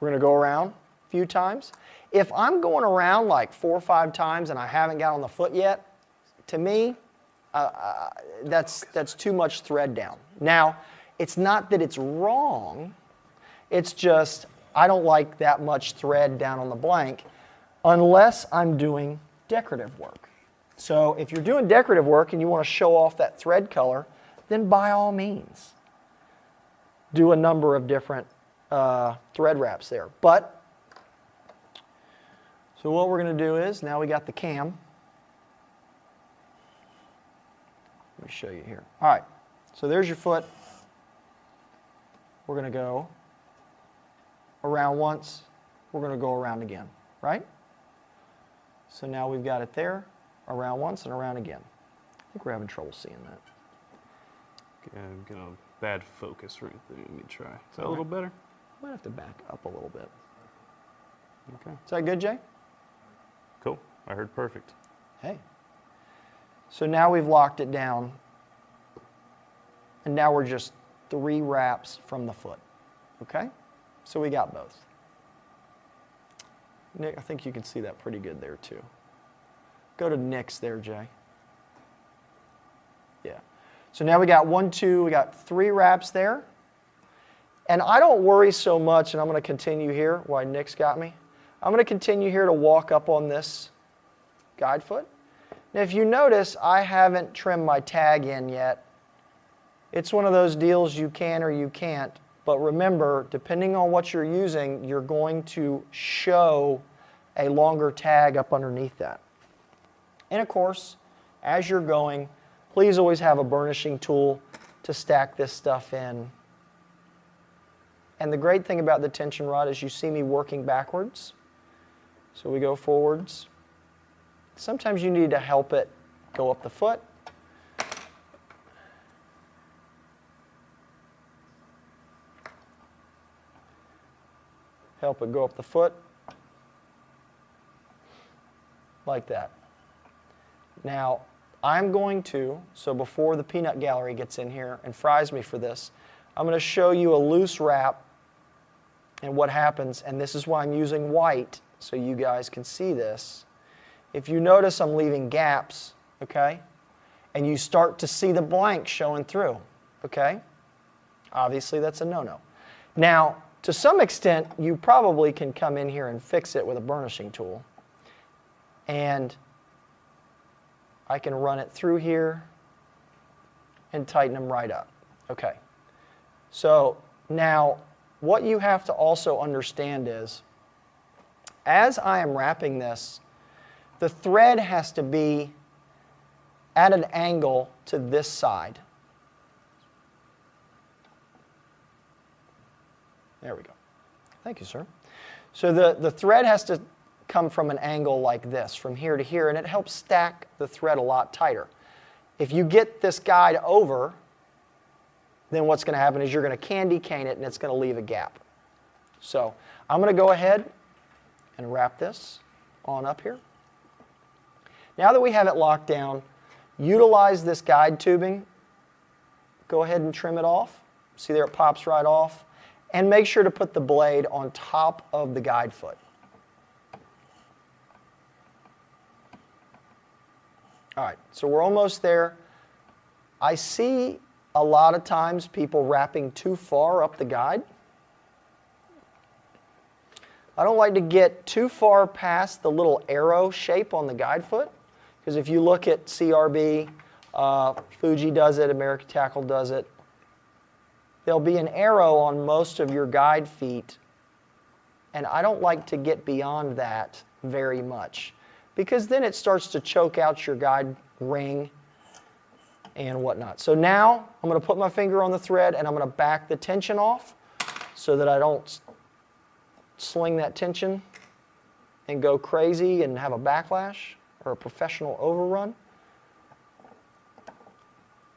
We're going to go around a few times. If I'm going around like 4 or 5 times and I haven't got on the foot yet, to me, that's too much thread down. Now, it's not that it's wrong, it's just I don't like that much thread down on the blank unless I'm doing decorative work. So if you're doing decorative work and you want to show off that thread color, then by all means, do a number of different thread wraps there. But, so what we're going to do is, now we got the cam. Let me show you here. All right, so there's your foot. We're going to go around once. We're going to go around again, right? So now we've got it there, around once and around again. I think we're having trouble seeing that.
Yeah, I'm getting a bad focus right there. Let me try. Is that a little better?
I might have to back up a little bit.
Okay.
Is that good, Jay?
Cool. I heard perfect.
Hey. So now we've locked it down, and now we're just 3 wraps from the foot, okay? So we got both. Nick, I think you can see that pretty good there too. Go to Nick's there, Jay. Yeah. So now we got 1, 2, we got 3 wraps there. And I don't worry so much, and I'm going to continue here while Nick's got me. I'm going to continue here to walk up on this guide foot. Now if you notice, I haven't trimmed my tag in yet. It's one of those deals you can or you can't. But remember, depending on what you're using, you're going to show a longer tag up underneath that. And of course, as you're going, please always have a burnishing tool to stack this stuff in. And the great thing about the tension rod is you see me working backwards. So we go forwards. Sometimes you need to help it go up the foot. Help it go up the foot. Like that. Now, I'm going to, so before the peanut gallery gets in here and fries me for this, I'm going to show you a loose wrap and what happens, and this is why I'm using white so you guys can see this. If you notice I'm leaving gaps, okay, and you start to see the blank showing through, okay, obviously that's a no-no. Now, to some extent, you probably can come in here and fix it with a burnishing tool. And I can run it through here and tighten them right up. Okay. So now what you have to also understand is, as I am wrapping this, the thread has to be at an angle to this side. There we go. Thank you, sir. So the thread has to come from an angle like this, from here to here, and it helps stack the thread a lot tighter. If you get this guide over, then what's going to happen is you're going to candy cane it and it's going to leave a gap. So I'm going to go ahead and wrap this on up here. Now that we have it locked down, utilize this guide tubing. Go ahead and trim it off. See there, it pops right off. And make sure to put the blade on top of the guide foot. All right, so we're almost there. I see a lot of times people wrapping too far up the guide. I don't like to get too far past the little arrow shape on the guide foot, because if you look at CRB, Fuji does it, American Tackle does it, there'll be an arrow on most of your guide feet, and I don't like to get beyond that very much, because then it starts to choke out your guide ring and whatnot. So now I'm going to put my finger on the thread and I'm going to back the tension off so that I don't sling that tension and go crazy and have a backlash or a professional overrun.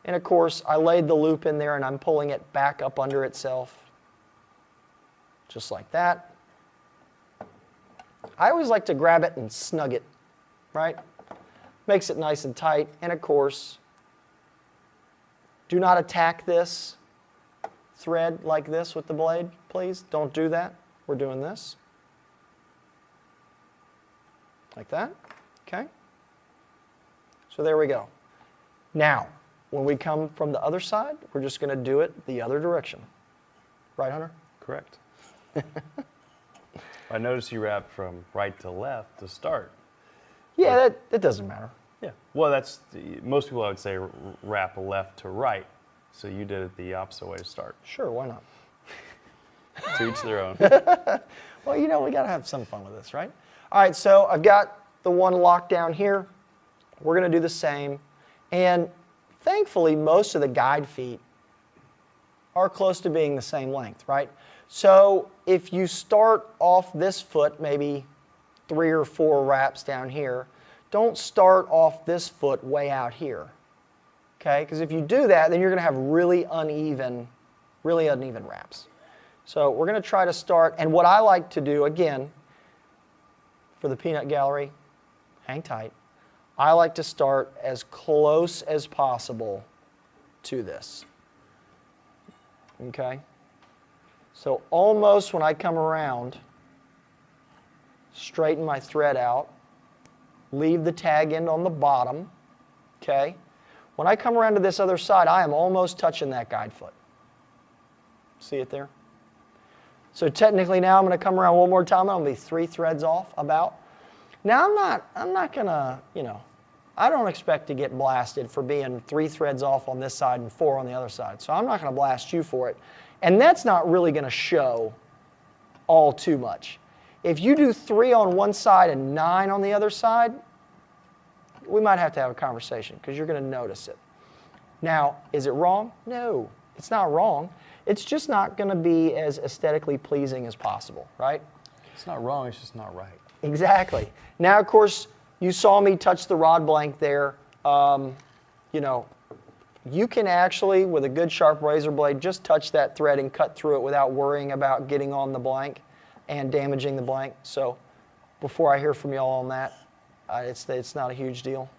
And of course, I laid the loop in there and I'm pulling it back up under itself, just like that. I always like to grab it and snug it, right? Makes it nice and tight. And of course, Do not attack this thread like this with the blade, please. Don't do that. We're doing this. Like that, okay? So there we go. Now, when we come from the other side, we're just going to do it the other direction. Right, Hunter?
Correct. I noticed you wrap from right to left to start.
Yeah, that doesn't matter.
Yeah. Well, most people I would say wrap left to right. So you did it the opposite way to start.
Sure, why not?
To each their own.
Well, you know, we got to have some fun with this, right? All right, so I've got the one locked down here. We're going to do the same. And thankfully, most of the guide feet are close to being the same length, right? So if you start off this foot, maybe 3 or 4 wraps down here, don't start off this foot way out here, okay? Because if you do that, then you're going to have really uneven wraps. So we're going to try to start, and what I like to do, again, for the peanut gallery, hang tight, I like to start as close as possible to this. Okay? So almost when I come around, straighten my thread out, leave the tag end on the bottom, okay? When I come around to this other side, I am almost touching that guide foot. See it there? So technically now I'm going to come around one more time, I'm going to be 3 threads off about. Now I'm not going to, I don't expect to get blasted for being 3 threads off on this side and 4 on the other side. So I'm not going to blast you for it. And that's not really going to show all too much. If you do 3 on one side and 9 on the other side, we might have to have a conversation because you're going to notice it. Now, is it wrong? No, it's not wrong. It's just not going to be as aesthetically pleasing as possible, right?
It's not wrong, it's just not right.
Exactly. Now, of course, you saw me touch the rod blank there. You can actually, with a good sharp razor blade, just touch that thread and cut through it without worrying about getting on the blank and damaging the blank. So before I hear from y'all on that, it's not a huge deal.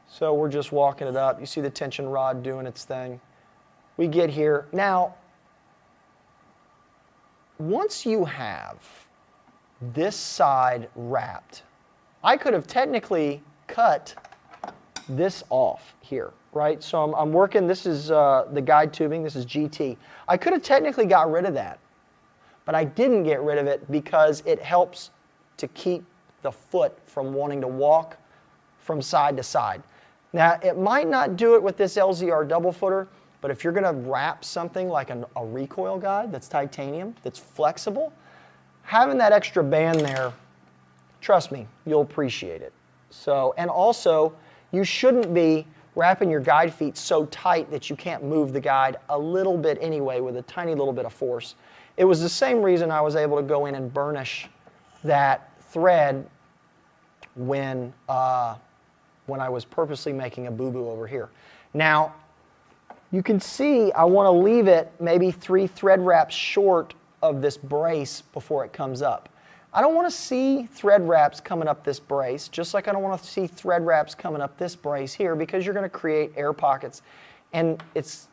So we're just walking it up. You see the tension rod doing its thing. We get here. Now, once you have this side wrapped, I could have technically cut this off here, right? So I'm working, this is the guide tubing, this is GT. I could have technically got rid of that, but I didn't get rid of it because it helps to keep the foot from wanting to walk from side to side. Now, it might not do it with this LZR double footer, but if you're going to wrap something like a recoil guide that's titanium, that's flexible, having that extra band there, trust me, you'll appreciate it. So, and also, you shouldn't be wrapping your guide feet so tight that you can't move the guide a little bit anyway with a tiny little bit of force. It was the same reason I was able to go in and burnish that thread when I was purposely making a boo-boo over here. Now, you can see I want to leave it maybe 3 thread wraps short of this brace before it comes up. I don't want to see thread wraps coming up this brace, just like I don't want to see thread wraps coming up this brace here, because you're going to create air pockets and it's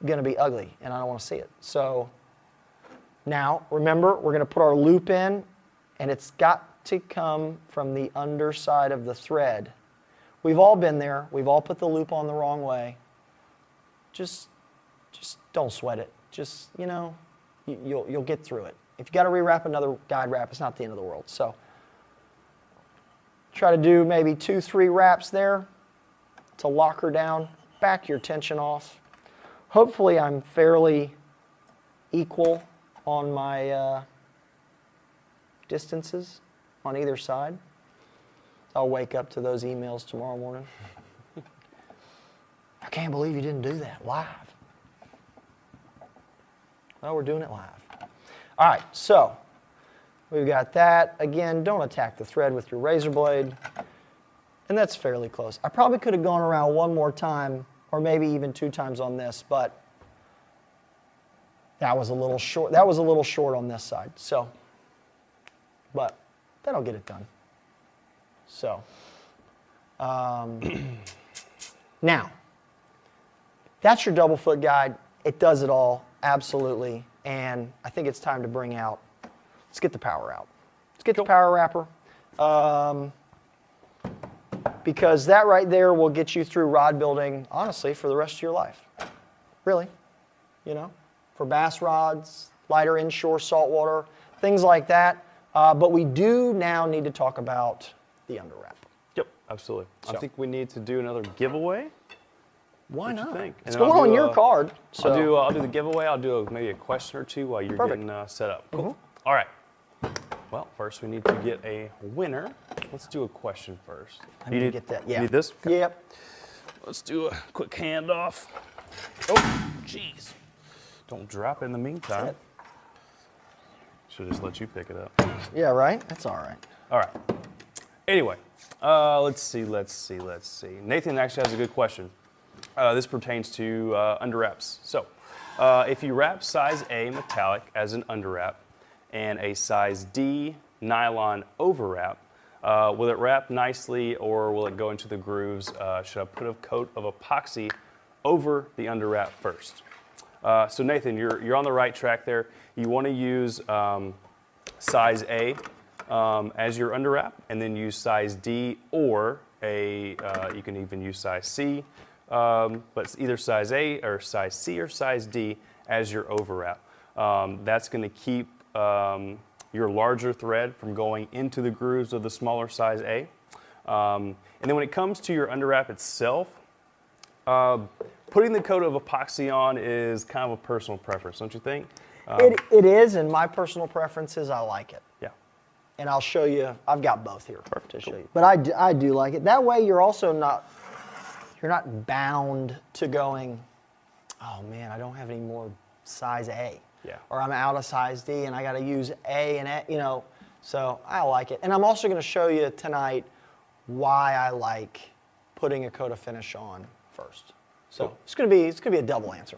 going to be ugly and I don't want to see it. So now remember, we're going to put our loop in and it's got to come from the underside of the thread. We've all been there. We've all put the loop on the wrong way. Just don't sweat it. Just, you'll get through it. If you got to rewrap another guide wrap, it's not the end of the world. So try to do maybe 2, 3 wraps there to lock her down. Back your tension off. Hopefully I'm fairly equal on my distances on either side. I'll wake up to those emails tomorrow morning. I can't believe you didn't do that live. Well, we're doing it live. All right, so we've got that. Again, don't attack the thread with your razor blade. And that's fairly close. I probably could have gone around one more time, or maybe even 2 times on this, but that was a little short. That was a little short on this side. So, but that'll get it done. So, now, that's your double foot guide. It does it all, absolutely. And I think it's time to bring out, let's get the power out. Let's get the power wrapper. Because that right there will get you through rod building, honestly, for the rest of your life. Really, you know, for bass rods, lighter inshore saltwater, things like that. But we do now need to talk about the underwrap.
Yep, absolutely.
So.
I think we need to do another giveaway.
Why
What
not?
you think?
It's
And then
going
I'll
on
do
your card. So.
I'll do the giveaway. I'll do maybe a question or two while you're
Perfect.
getting set up. Cool. All right. Well, first we need to get a winner. Let's do a question first.
I need to get that. Yeah.
You need this? Okay.
Yep.
Let's do a quick handoff. Oh, jeez. Don't drop it in the meantime. Should just let you pick it up.
Yeah, right? That's all right.
All right. Anyway, let's see. Nathan actually has a good question. This pertains to underwraps. So, if you wrap size A metallic as an underwrap and a size D nylon overwrap, will it wrap nicely or will it go into the grooves? Should I put a coat of epoxy over the underwrap first? So Nathan, you're on the right track there. You want to use size A as your underwrap, and then use size D, or you can even use size C, but it's either size A or size C or size D as your overwrap. That's going to keep your larger thread from going into the grooves of the smaller size A. And then when it comes to your underwrap itself, putting the coat of epoxy on is kind of a personal preference, don't you think?
It is, and my personal preference is I like it.
Yeah.
And I'll show you, I've got both here to show you. But I do like it. That way you're also not, you're not bound to going, oh man, I don't have any more size A.
Yeah.
Or I'm out of size D and I got to use A and A, you know. So I like it. And I'm also going to show you tonight why I like putting a coat of finish on first. So
Cool.
it's going to be a double answer.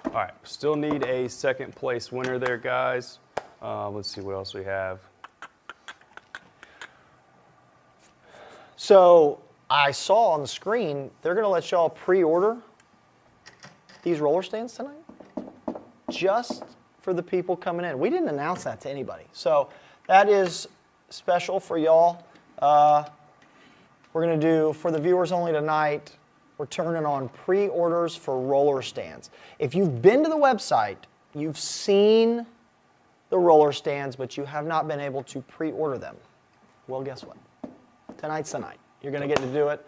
All right, still need a second place winner there, guys. Let's see what else we have.
So I saw on the screen, they're going to let y'all pre-order these roller stands tonight, just for the people coming in. We didn't announce that to anybody. So that is special for y'all. We're going to do, for the viewers only tonight, we're turning on pre-orders for roller stands. If you've been to the website, you've seen the roller stands, but you have not been able to pre-order them. Well, guess what? Tonight's the night. You're going to get to do it.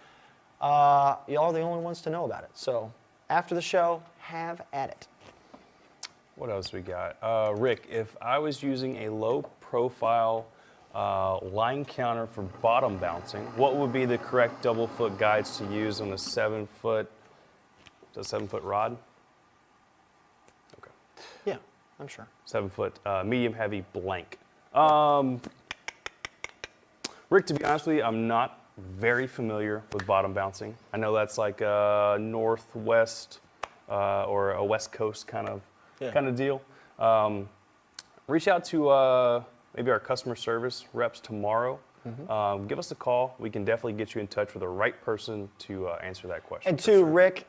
Y'all are the only ones to know about it. So after the show, have at it.
What else we got? Rick, if I was using a low profile line counter for bottom bouncing, what would be the correct double foot guides to use on a 7 foot, is that a 7 foot rod? Okay.
Yeah, I'm sure.
7 foot medium heavy blank. Rick, to be honest with you, I'm not very familiar with bottom bouncing. I know that's like a northwest or a west coast kind of deal. Reach out to maybe our customer service reps tomorrow. Mm-hmm. Give us a call. We can definitely get you in touch with the right person to answer that question.
And to Rick,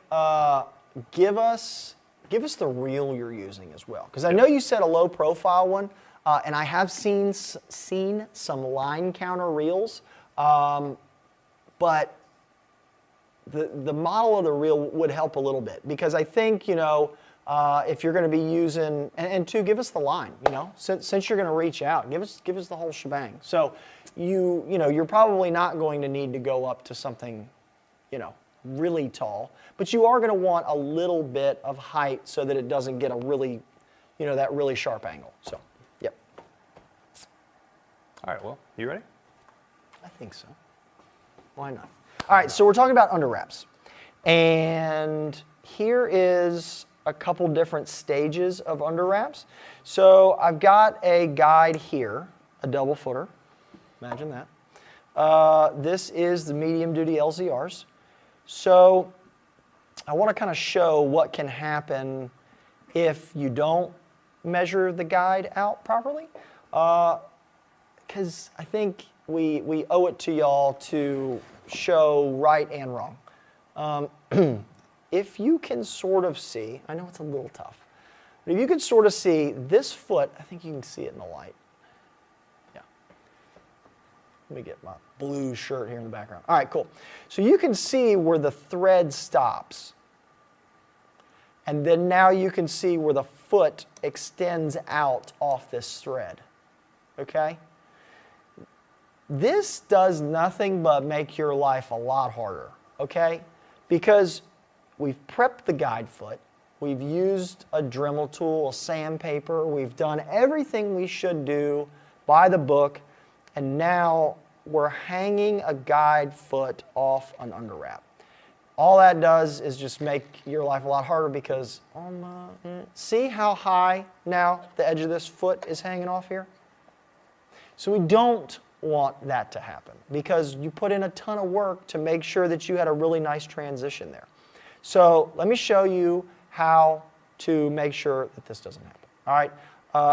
give us the reel you're using as well, because I know you said a low profile one, and I have seen some line counter reels, but the model of the reel would help a little bit, because I think, you know, if you're going to be using, and two, give us the line, you know, since you're going to reach out, give us the whole shebang. So you know, you're probably not going to need to go up to something, you know, really tall, but you are going to want a little bit of height so that it doesn't get a really, you know, that really sharp angle. So, yep.
All right, well, you ready?
I think so. Why not? All right, so we're talking about underwraps. And here is a couple different stages of underwraps. So I've got a guide here, a double footer. Imagine that. This is the medium duty LZRs. So I want to kind of show what can happen if you don't measure the guide out properly. Because I think we owe it to y'all to show right and wrong. if you can sort of see, I know it's a little tough, but if you can sort of see this foot, I think you can see it in the light. Yeah. Let me get my blue shirt here in the background. All right, cool. So you can see where the thread stops. And then now you can see where the foot extends out off this thread. Okay? This does nothing but make your life a lot harder. Okay? Because we've prepped the guide foot. We've used a Dremel tool, a sandpaper. We've done everything we should do by the book. And now we're hanging a guide foot off an underwrap. All that does is just make your life a lot harder because, see how high now the edge of this foot is hanging off here? So we don't want that to happen because you put in a ton of work to make sure that you had a really nice transition there. So let me show you how to make sure that this doesn't happen. All right,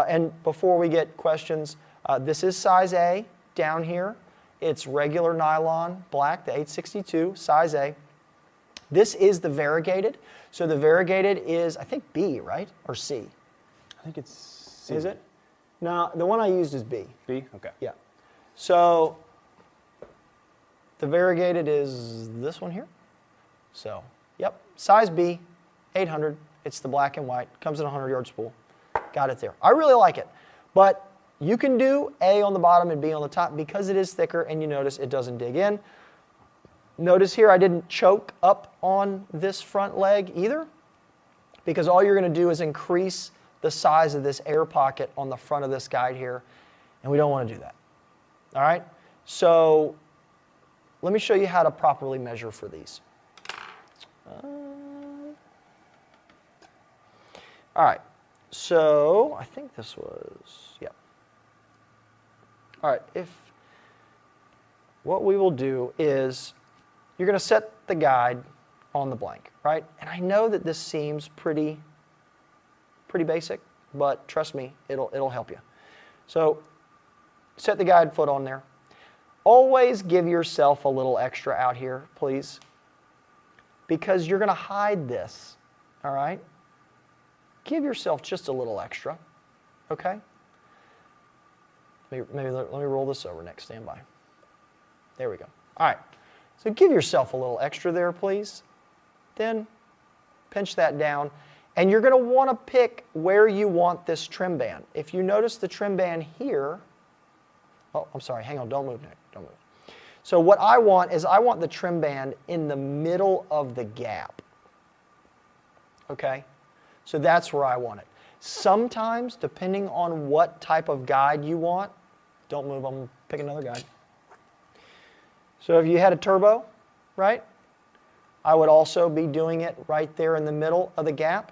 and before we get questions, this is size A down here. It's regular nylon, black, the 862, size A. This is the variegated. So the variegated is, I think, B, right? Or C?
I think it's C.
Is it? No, the one I used is B.
B? Okay.
Yeah. So the variegated is this one here. So, yep, size B, 800. It's the black and white. Comes in a 100-yard spool. Got it there. I really like it. But you can do A on the bottom and B on the top because it is thicker, and you notice it doesn't dig in. Notice here I didn't choke up on this front leg either because all you're going to do is increase the size of this air pocket on the front of this guide here, and we don't want to do that. All right? So let me show you how to properly measure for these. All right. So I think this was, yeah. All right. What we will do is you're going to set the guide on the blank, right? And I know that this seems pretty basic, but trust me, it'll help you. So set the guide foot on there. Always give yourself a little extra out here, please, because you're going to hide this, all right? Give yourself just a little extra, okay? Maybe let me roll this over next. Stand by. There we go. All right. So give yourself a little extra there, please. Then pinch that down. And you're going to want to pick where you want this trim band. If you notice the trim band here, oh, I'm sorry, hang on, don't move, Nick, don't move. So what I want is I want the trim band in the middle of the gap. Okay? So that's where I want it. Sometimes, depending on what type of guide you want, don't move, I'm going to pick another guide. So if you had a turbo, right, I would also be doing it right there in the middle of the gap.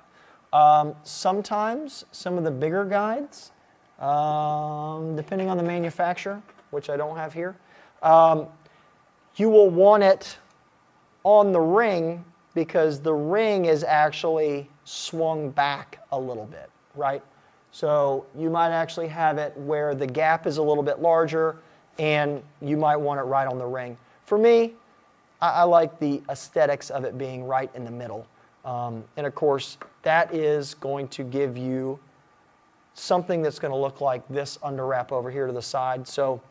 Sometimes, some of the bigger guides, depending on the manufacturer, which I don't have here, you will want it on the ring because the ring is actually swung back a little bit, right? So you might actually have it where the gap is a little bit larger and you might want it right on the ring. For me, I like the aesthetics of it being right in the middle. And of course, that is going to give you something that's going to look like this underwrap over here to the side. So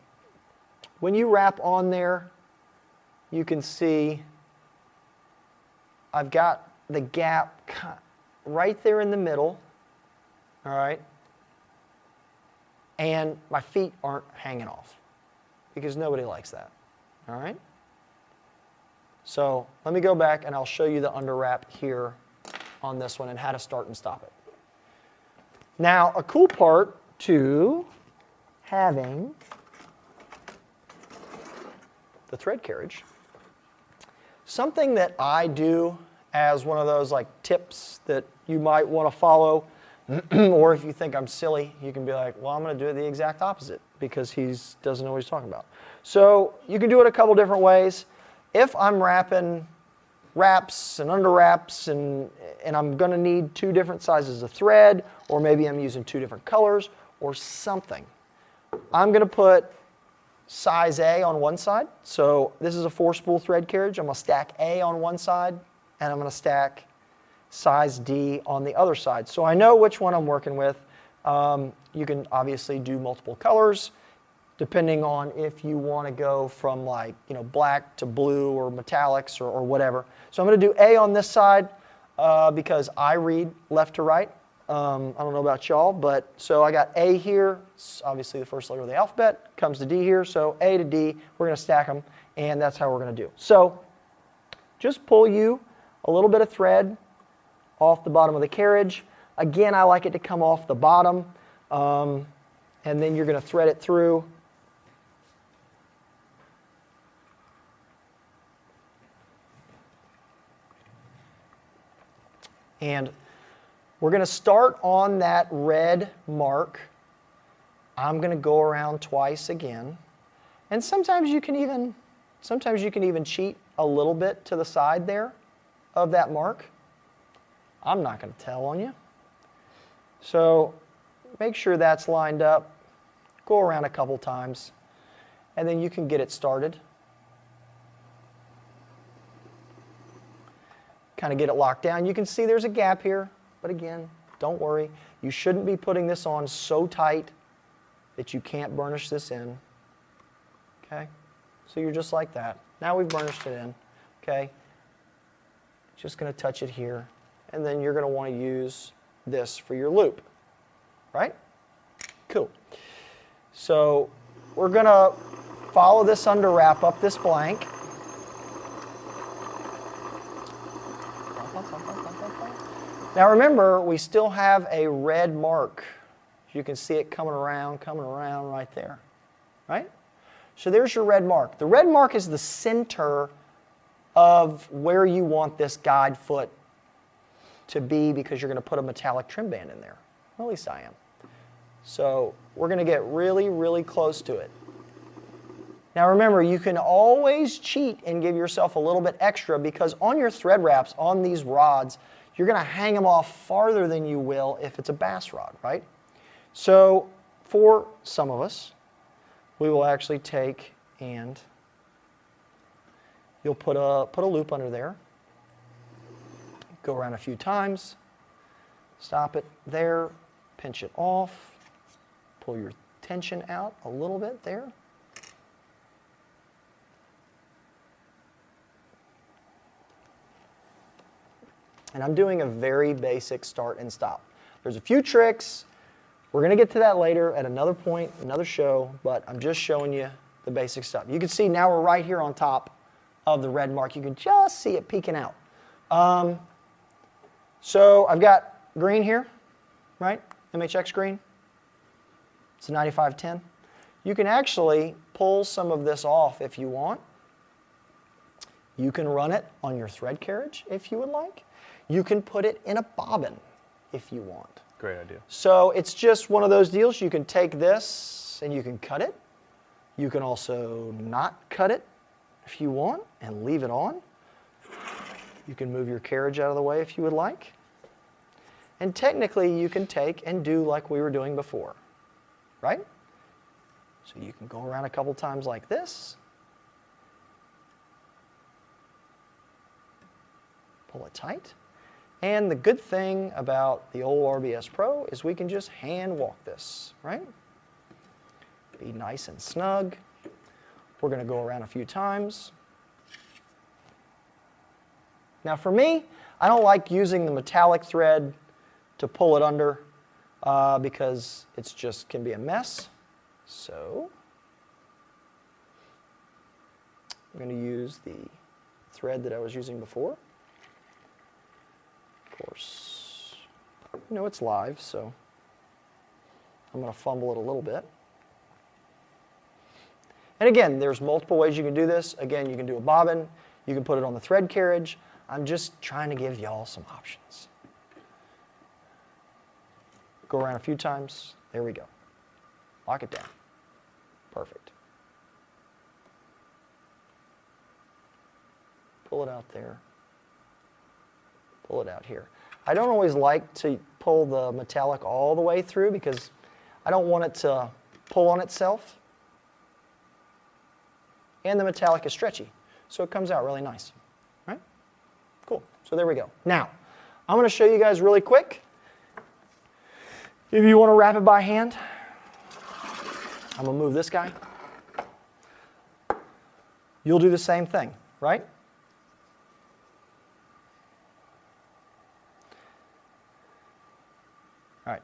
when you wrap on there, you can see I've got the gap right there in the middle, all right? And my feet aren't hanging off because nobody likes that, all right? So let me go back and I'll show you the underwrap here on this one and how to start and stop it. Now, a cool part to having the thread carriage, something that I do as one of those like tips that you might want to follow, or if you think I'm silly, you can be like, well, I'm going to do it the exact opposite because he doesn't know what he's talking about. So you can do it a couple different ways. If I'm wrapping wraps and underwraps and I'm going to need 2 different sizes of thread, or maybe I'm using 2 different colors or something, I'm going to put size A on one side. So this is a 4-spool thread carriage. I'm going to stack A on one side and I'm going to stack size D on the other side. So I know which one I'm working with. You can obviously do multiple colors depending on if you want to go from like, black to blue or metallics or whatever. So I'm going to do A on this side because I read left to right. I don't know about y'all, but so I got A here. It's obviously the first letter of the alphabet. Comes to D here. So A to D, we're going to stack them, and that's how we're going to do. So just pull you a little bit of thread off the bottom of the carriage. Again, I like it to come off the bottom, and then you're going to thread it through. And we're going to start on that red mark. I'm going to go around twice again. And sometimes you can even cheat a little bit to the side there of that mark. I'm not going to tell on you. So make sure that's lined up. Go around a couple times, and then you can get it started. Kind of get it locked down. You can see there's a gap here, but again, don't worry. You shouldn't be putting this on so tight that you can't burnish this in. Okay? So you're just like that. Now we've burnished it in. Okay? Just going to touch it here, and then you're going to want to use this for your loop. Right? Cool. So we're going to follow this under wrap up this blank. Now remember, we still have a red mark. You can see it coming around right there. Right? So there's your red mark. The red mark is the center of where you want this guide foot to be because you're going to put a metallic trim band in there. Well, at least I am. So we're going to get really, really close to it. Now remember, you can always cheat and give yourself a little bit extra because on your thread wraps, on these rods, you're going to hang them off farther than you will if it's a bass rod, right? So for some of us, we will actually take and you'll put a loop under there, go around a few times, stop it there, pinch it off, pull your tension out a little bit there. And I'm doing a very basic start and stop. There's a few tricks. We're going to get to that later at another point, another show, but I'm just showing you the basic stuff. You can see now we're right here on top of the red mark. You can just see it peeking out. So I've got green here, right? MHX green. It's a 9510. You can actually pull some of this off if you want. You can run it on your thread carriage if you would like. You can put it in a bobbin if you want.
Great idea.
So it's just one of those deals. You can take this and you can cut it. You can also not cut it if you want and leave it on. You can move your carriage out of the way if you would like. And technically you can take and do like we were doing before, right? So you can go around a couple times like this. Pull it tight. And the good thing about the old RBS Pro is we can just hand walk this, right? Be nice and snug. We're going to go around a few times. Now for me, I don't like using the metallic thread to pull it under because it's just can be a mess. So I'm going to use the thread that I was using before. Of course, you know it's live, so I'm going to fumble it a little bit. And again, there's multiple ways you can do this. Again, you can do a bobbin. You can put it on the thread carriage. I'm just trying to give y'all some options. Go around a few times. There we go. Lock it down. Perfect. Pull it out there. Pull it out here. I don't always like to pull the metallic all the way through because I don't want it to pull on itself. And the metallic is stretchy, so it comes out really nice. Right? Cool. So there we go. Now, I'm going to show you guys really quick. If you want to wrap it by hand, I'm going to move this guy. You'll do the same thing, right? All right.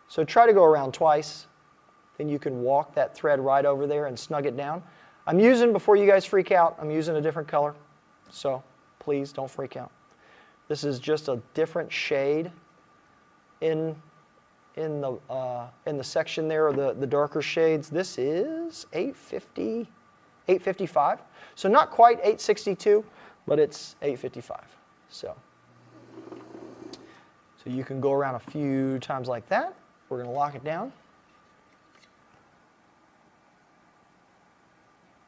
So try to go around twice. Then you can walk that thread right over there and snug it down. I'm using, before you guys freak out, I'm using a different color. So please don't freak out. This is just a different shade in the section there, of the darker shades. This is 855. So not quite 862, but it's 855. So you can go around a few times like that. We're going to lock it down.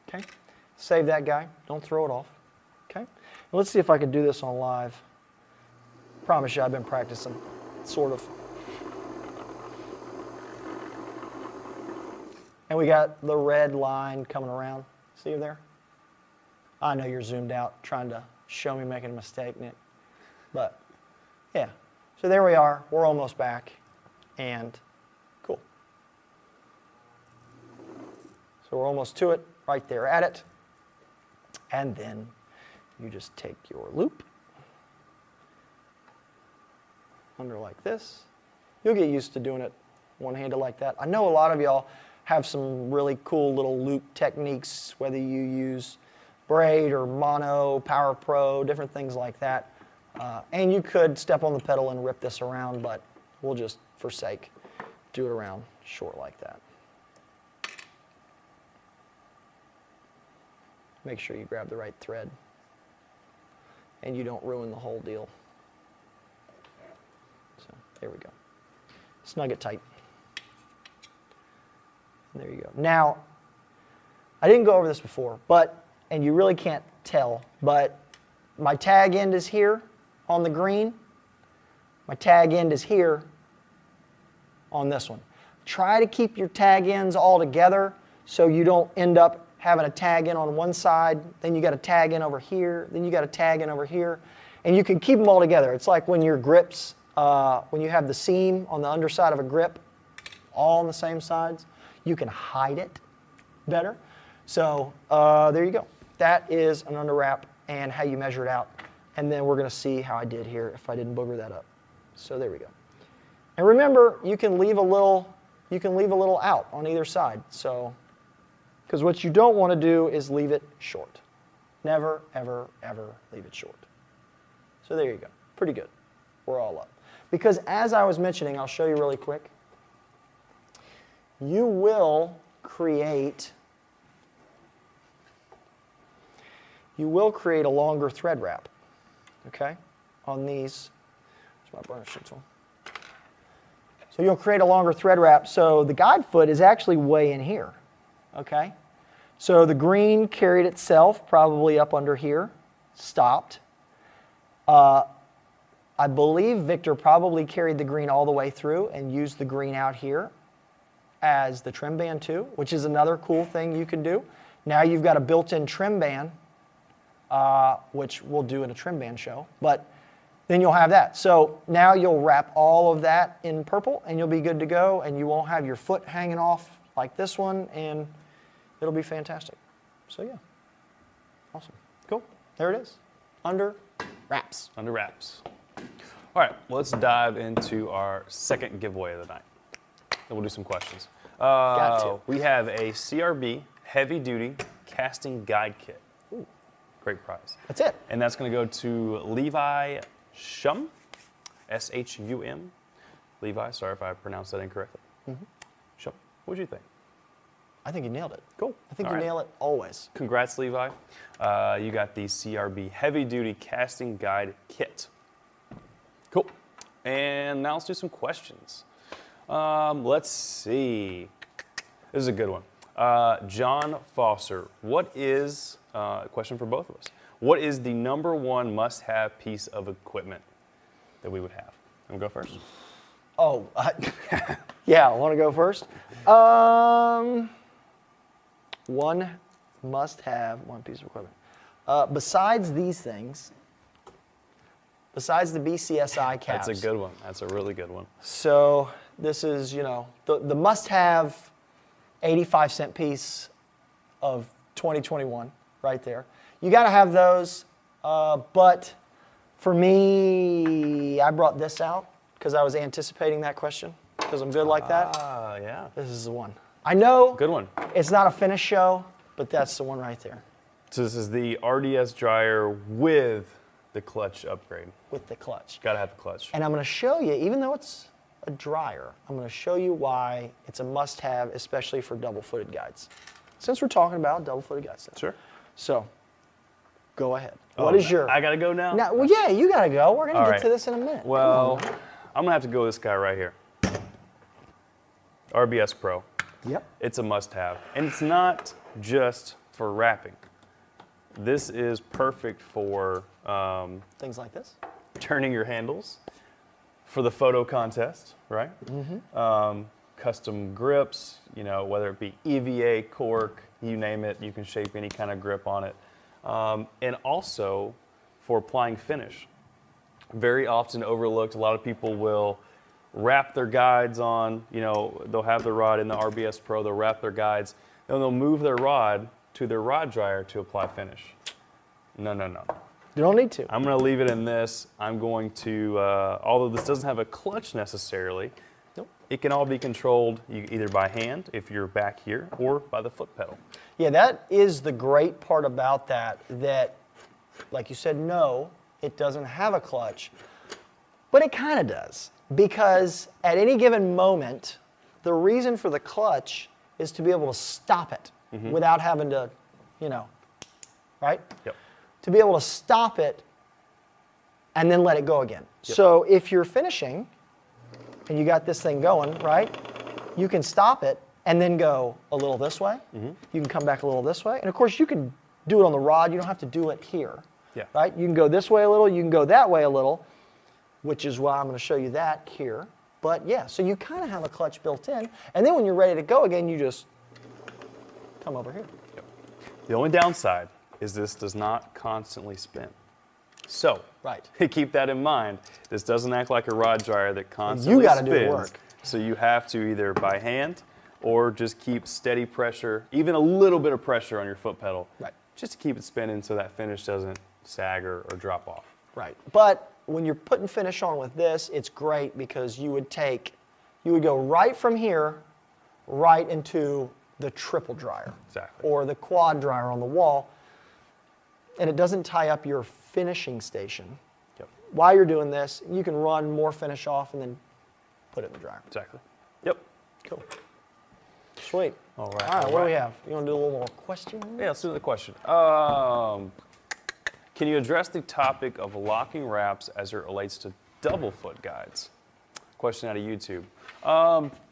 Okay. Save that guy. Don't throw it off. Okay. Let's see if I can do this on live. Promise you, I've been practicing, sort of. And we got the red line coming around. See it there? I know you're zoomed out trying to show me making a mistake, Nick. But, yeah. So there we are. We're almost back. And cool. So we're almost to it. Right there at it. And then you just take your loop under like this. You'll get used to doing it one-handed like that. I know a lot of y'all have some really cool little loop techniques, whether you use braid or mono, Power Pro, different things like that. And you could step on the pedal and rip this around, but we'll just, for sake, do it around short like that. Make sure you grab the right thread and you don't ruin the whole deal. So there we go. Snug it tight. There you go. Now, I didn't go over this before, and you really can't tell, but my tag end is here on the green. My tag end is here on this one. Try to keep your tag ends all together so you don't end up having a tag in on one side, then you got a tag in over here, then you got a tag in over here, and you can keep them all together. It's like when your grips, when you have the seam on the underside of a grip, all on the same sides, you can hide it better. So there you go. That is an underwrap and how you measure it out. And then we're going to see how I did here if I didn't booger that up. So there we go. And remember, you can leave a little out on either side. So, because what you don't want to do is leave it short. Never, ever, ever leave it short. So there you go. Pretty good. We're all up. Because as I was mentioning, I'll show you really quick, you will create a longer thread wrap, okay, on these. Where's my burnish tool? So you'll create a longer thread wrap. So the guide foot is actually way in here, okay? So the green carried itself probably up under here, stopped. I believe Victor probably carried the green all the way through and used the green out here as the trim band too, which is another cool thing you can do. Now you've got a built-in trim band, which we'll do in a trim band show, but then you'll have that. So now you'll wrap all of that in purple and you'll be good to go, and you won't have your foot hanging off like this one, and it'll be fantastic. So yeah, awesome, cool. There it is, under wraps.
Under wraps. All right, let's dive into our second giveaway of the night. Then we'll do some questions.
Got to.
We have a CRB heavy duty casting guide kit. Ooh, great prize.
That's it.
And that's going to go to Levi Shum, S-H-U-M. Levi, sorry if I pronounced that incorrectly. Shum, what do you think?
I think you nailed it.
Cool.
I think
All
you
right.
nail it always.
Congrats, Levi. You got the CRB Heavy Duty Casting Guide Kit. Cool. And now let's do some questions. Let's see. This is a good one. John Foster, what is, a question for both of us, what is the #1 must-have piece of equipment that we would have? I'm going to go first.
Oh, yeah, I want to go first. One must-have, one piece of equipment. Besides these things, besides the BCSI caps.
That's a good one. That's a really good one.
So this is, you know, the must-have 85-cent piece of 2021 right there. You got to have those, but for me, I brought this out because I was anticipating that question because I'm good like that.
Ah, yeah.
This is the one. I know
Good one.
it's not a finish show, but that's the one right there
So this is the RDS dryer with the clutch upgrade.
with the clutch.
Got to have the clutch.
And I'm going to show you, even though it's a dryer, I'm going to show you why it's a must-have, especially for double-footed guides. Since we're talking about double-footed guides.
Sure.
So, go ahead. What is your...
I got to go now?
Now, well, yeah, you got to go. We're going to
All
get
right.
to this in a minute.
Well, I'm going to have to go with this guy right here. RBS Pro.
Yep.
It's a must-have. And it's not just for wrapping. This is perfect for
Things like this.
turning your handles, for the photo contest, right? Mm-hmm. Custom grips, you know, whether it be EVA, cork, you name it, you can shape any kind of grip on it. And also for applying finish. Very often overlooked, a lot of people will wrap their guides on, you know, they'll have the rod in the RBS Pro, they'll wrap their guides, then they'll move their rod to their rod dryer to apply finish. No, no, no.
You don't need to.
I'm going to leave it in this. I'm going to, although this doesn't have a clutch necessarily,
Nope.
it can all be controlled either by hand if you're back here or by the foot pedal.
Yeah, that is the great part about that, like you said, no, it doesn't have a clutch, but it kind of does. Because at any given moment, the reason for the clutch is to be able to stop it without having to, you know, right?
Yep.
To be able to stop it and then let it go again.
Yep.
So if you're finishing and you got this thing going, right, you can stop it and then go a little this way. You can come back a little this way. And of course, you can do it on the rod. You don't have to do it here,
Yeah.
right? You can go this way a little. You can go that way a little, which is why I'm going to show you that here. But yeah, so you kind of have a clutch built in. And then when you're ready to go again, you just come over here.
Yep. The only downside is this does not constantly spin. So,
Right.
keep that in mind. This doesn't act like a rod dryer that constantly
gotta
spins.
do the work.
So you have to either by hand or just keep steady pressure, even a little bit of pressure on your foot pedal,
Right.
just to keep it spinning so that finish doesn't sag or drop off.
Right. But when you're putting finish on with this, it's great because you would go right from here right into the triple dryer.
Exactly.
Or the quad dryer on the wall. And it doesn't tie up your finishing station.
Yep.
While you're doing this, you can run more finish off and then put it in the dryer.
Exactly. Yep.
Cool. Sweet.
All right.
All right, what do we have? You want to do a little more question?
Yeah, let's do the question. Can you address the topic of locking wraps as it relates to double foot guides? Question out of YouTube.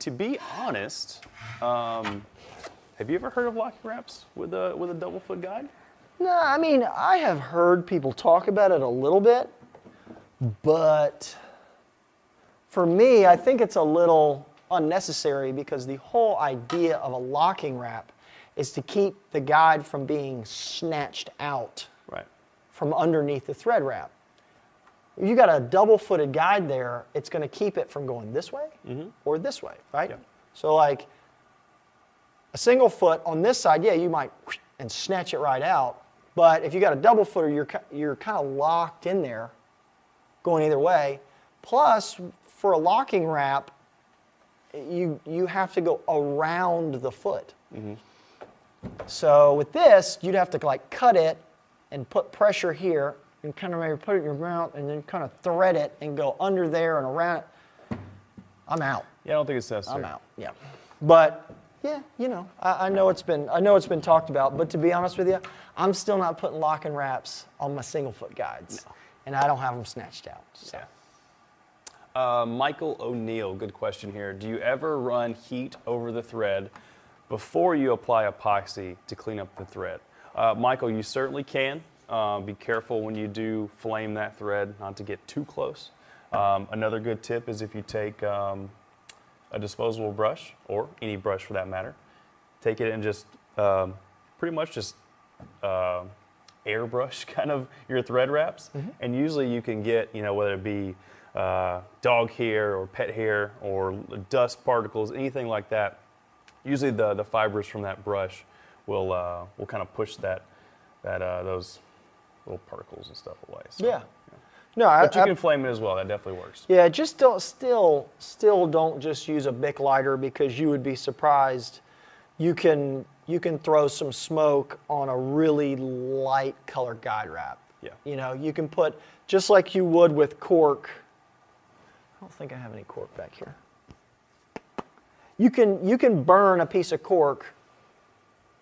To be honest, have you ever heard of locking wraps with a double foot guide?
No, I mean, I have heard people talk about it a little bit, but for me, I think it's a little unnecessary because the whole idea of a locking wrap is to keep the guide from being snatched out
Right.
from underneath the thread wrap. If you got a double-footed guide there, it's going to keep it from going this way or this way, right?
Yeah.
So like a single foot on this side, yeah, you might and snatch it right out. But if you got a double footer, you're kind of locked in there, going either way. Plus, for a locking wrap, you have to go around the foot. So with this, you'd have to like cut it and put pressure here and kind of maybe put it in your mouth and then kind of thread it and go under there and around it. I'm out.
Yeah, I don't think it's necessary.
I'm out. Yeah. But yeah, you know, I know it's been talked about, but to be honest with you, I'm still not putting locking wraps on my single foot guides.
No.
And I don't have them snatched out. So.
Yeah. Michael O'Neill, good question here. Do you ever run heat over the thread before you apply epoxy to clean up the thread? Michael, you certainly can. Be careful when you do flame that thread not to get too close. Another good tip is if you take a disposable brush, or any brush for that matter, take it and just pretty much just 80% airbrush kind of your thread wraps. And usually you can get, whether it be dog hair or pet hair or dust particles, anything like that. Usually the fibers from that brush will kind of push those little particles and stuff away. So,
Yeah. No,
but you can flame it as well. That definitely works.
Yeah, just still don't just use a Bic lighter, because you would be surprised. You can throw some smoke on a really light color guide wrap.
Yeah.
You can put, just like you would with cork. I don't think I have any cork back here. You can burn a piece of cork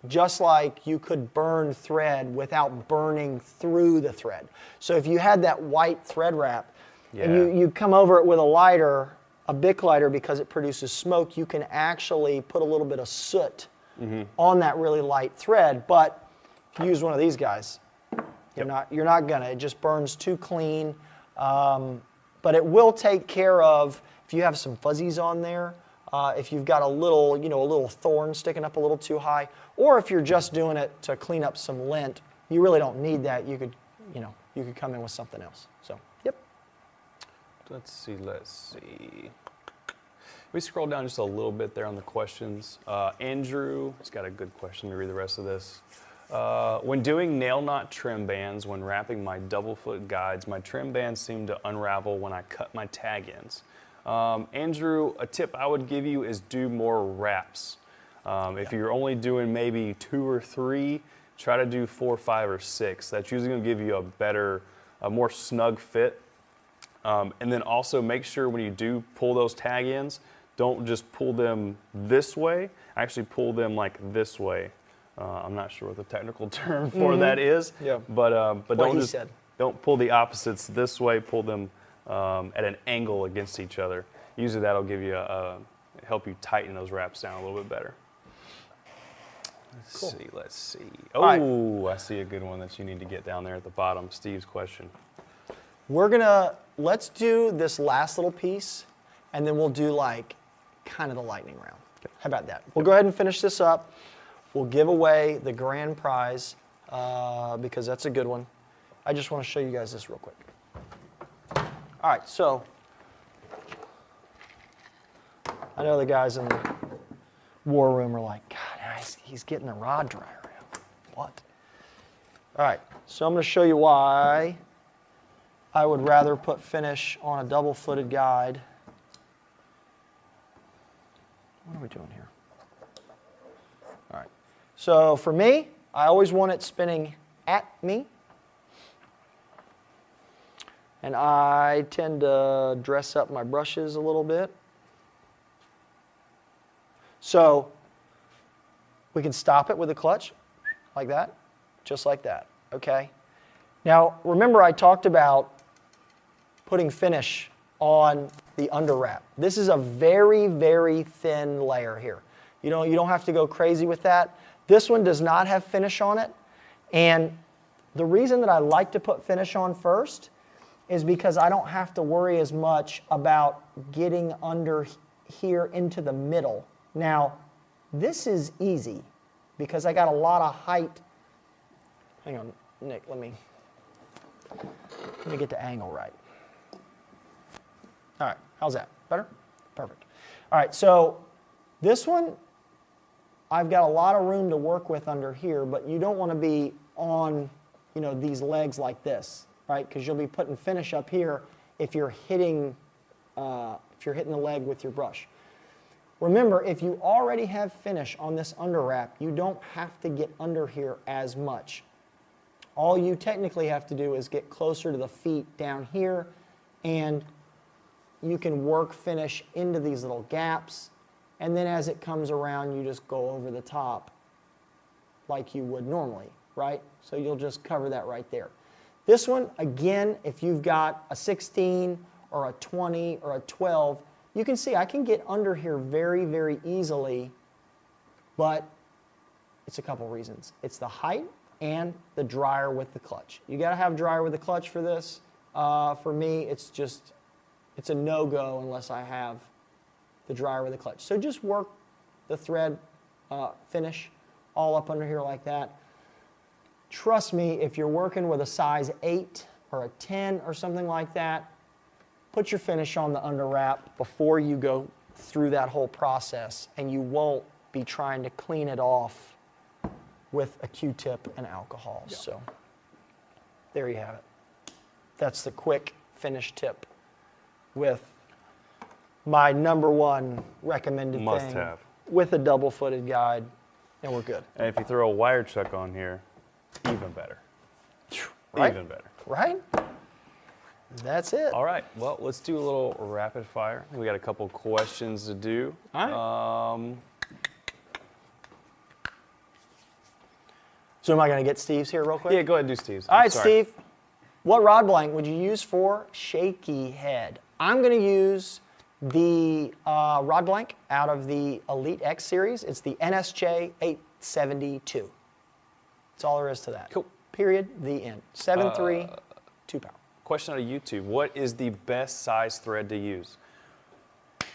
just like you could burn thread without burning through the thread. So if you had that white thread wrap, and you come over it with a lighter, a Bic lighter, because it produces smoke, you can actually put a little bit of soot on that really light thread. But if you use one of these guys, you're not gonna. It just burns too clean. But it will take care of if you have some fuzzies on there. If you've got a little thorn sticking up a little too high, or if you're just doing it to clean up some lint, you really don't need that. You could come in with something else. So, yep.
Let's see. We scroll down just a little bit there on the questions. Andrew has got a good question. Let me read the rest of this. When doing nail knot trim bands, when wrapping my double foot guides, my trim bands seem to unravel when I cut my tag ends. Andrew, a tip I would give you is do more wraps. If you're only doing maybe 2 or 3, try to do 4, 5, or 6. That's usually going to give you a more snug fit. And then also make sure when you do pull those tag ends, don't just pull them this way. Actually pull them like this way. I'm not sure what the technical term for that is.
Yeah.
But
What
don't pull the opposites this way. Pull them at an angle against each other. Usually that'll give you help you tighten those wraps down a little bit better. Let's see. Oh, I see a good one that you need to get down there at the bottom. Steve's question.
Let's do this last little piece, and then we'll do kind of the lightning round.
Okay.
How about that? We'll go ahead and finish this up. We'll give away the grand prize because that's a good one. I just want to show you guys this real quick. All right, so I know the guys in the war room are like, God, he's getting the rod dryer out. What? All right, so I'm going to show you why I would rather put finish on a double-footed guide. What are we doing here? All right, so for me, I always want it spinning at me. And I tend to dress up my brushes a little bit. So we can stop it with a clutch, like that, just like that, okay? Now, remember I talked about putting finish on the underwrap. This is a very, very thin layer here. You don't have to go crazy with that. This one does not have finish on it. And the reason that I like to put finish on first is because I don't have to worry as much about getting under here into the middle. Now, this is easy because I got a lot of height. Hang on, Nick, let me get the angle right. All right, how's that? Better? Perfect. All right, so this one, I've got a lot of room to work with under here, but you don't want to be on, these legs like this, right? Because you'll be putting finish up here if you're hitting the leg with your brush. Remember, if you already have finish on this underwrap, you don't have to get under here as much. All you technically have to do is get closer to the feet down here, and you can work finish into these little gaps, and then as it comes around, you just go over the top like you would normally, right? So you'll just cover that right there. This one, again, if you've got a 16 or a 20 or a 12, you can see I can get under here very, very easily, but it's a couple reasons. It's the height and the dryer with the clutch. You gotta have dryer with the clutch for this. For me, it's a no-go unless I have the dryer with the clutch. So just work the thread finish all up under here like that. trust me, if you're working with a size 8 or a 10 or something like that, put your finish on the underwrap before you go through that whole process, and you won't be trying to clean it off with a Q-tip and alcohol.
Yeah.
So there you have it. That's the quick finish tip with my #1 recommended
Must
thing
have.
with a double-footed guide, and we're good.
And if you throw a wire chuck on here, even better.
Right?
Even better.
Right? That's it.
All right, well, let's do a little rapid fire. We got a couple questions to do.
All right. So am I going to get Steve's here real quick?
Yeah, go ahead and do Steve's.
All right,
Sorry.
Steve. What rod blank would you use for shaky head? I'm going to use the rod blank out of the Elite X series. It's the NSJ 872. That's all there is to that.
Cool.
Period. The end. 7.3, 2 pound.
Question out of YouTube. What is the best size thread to use? It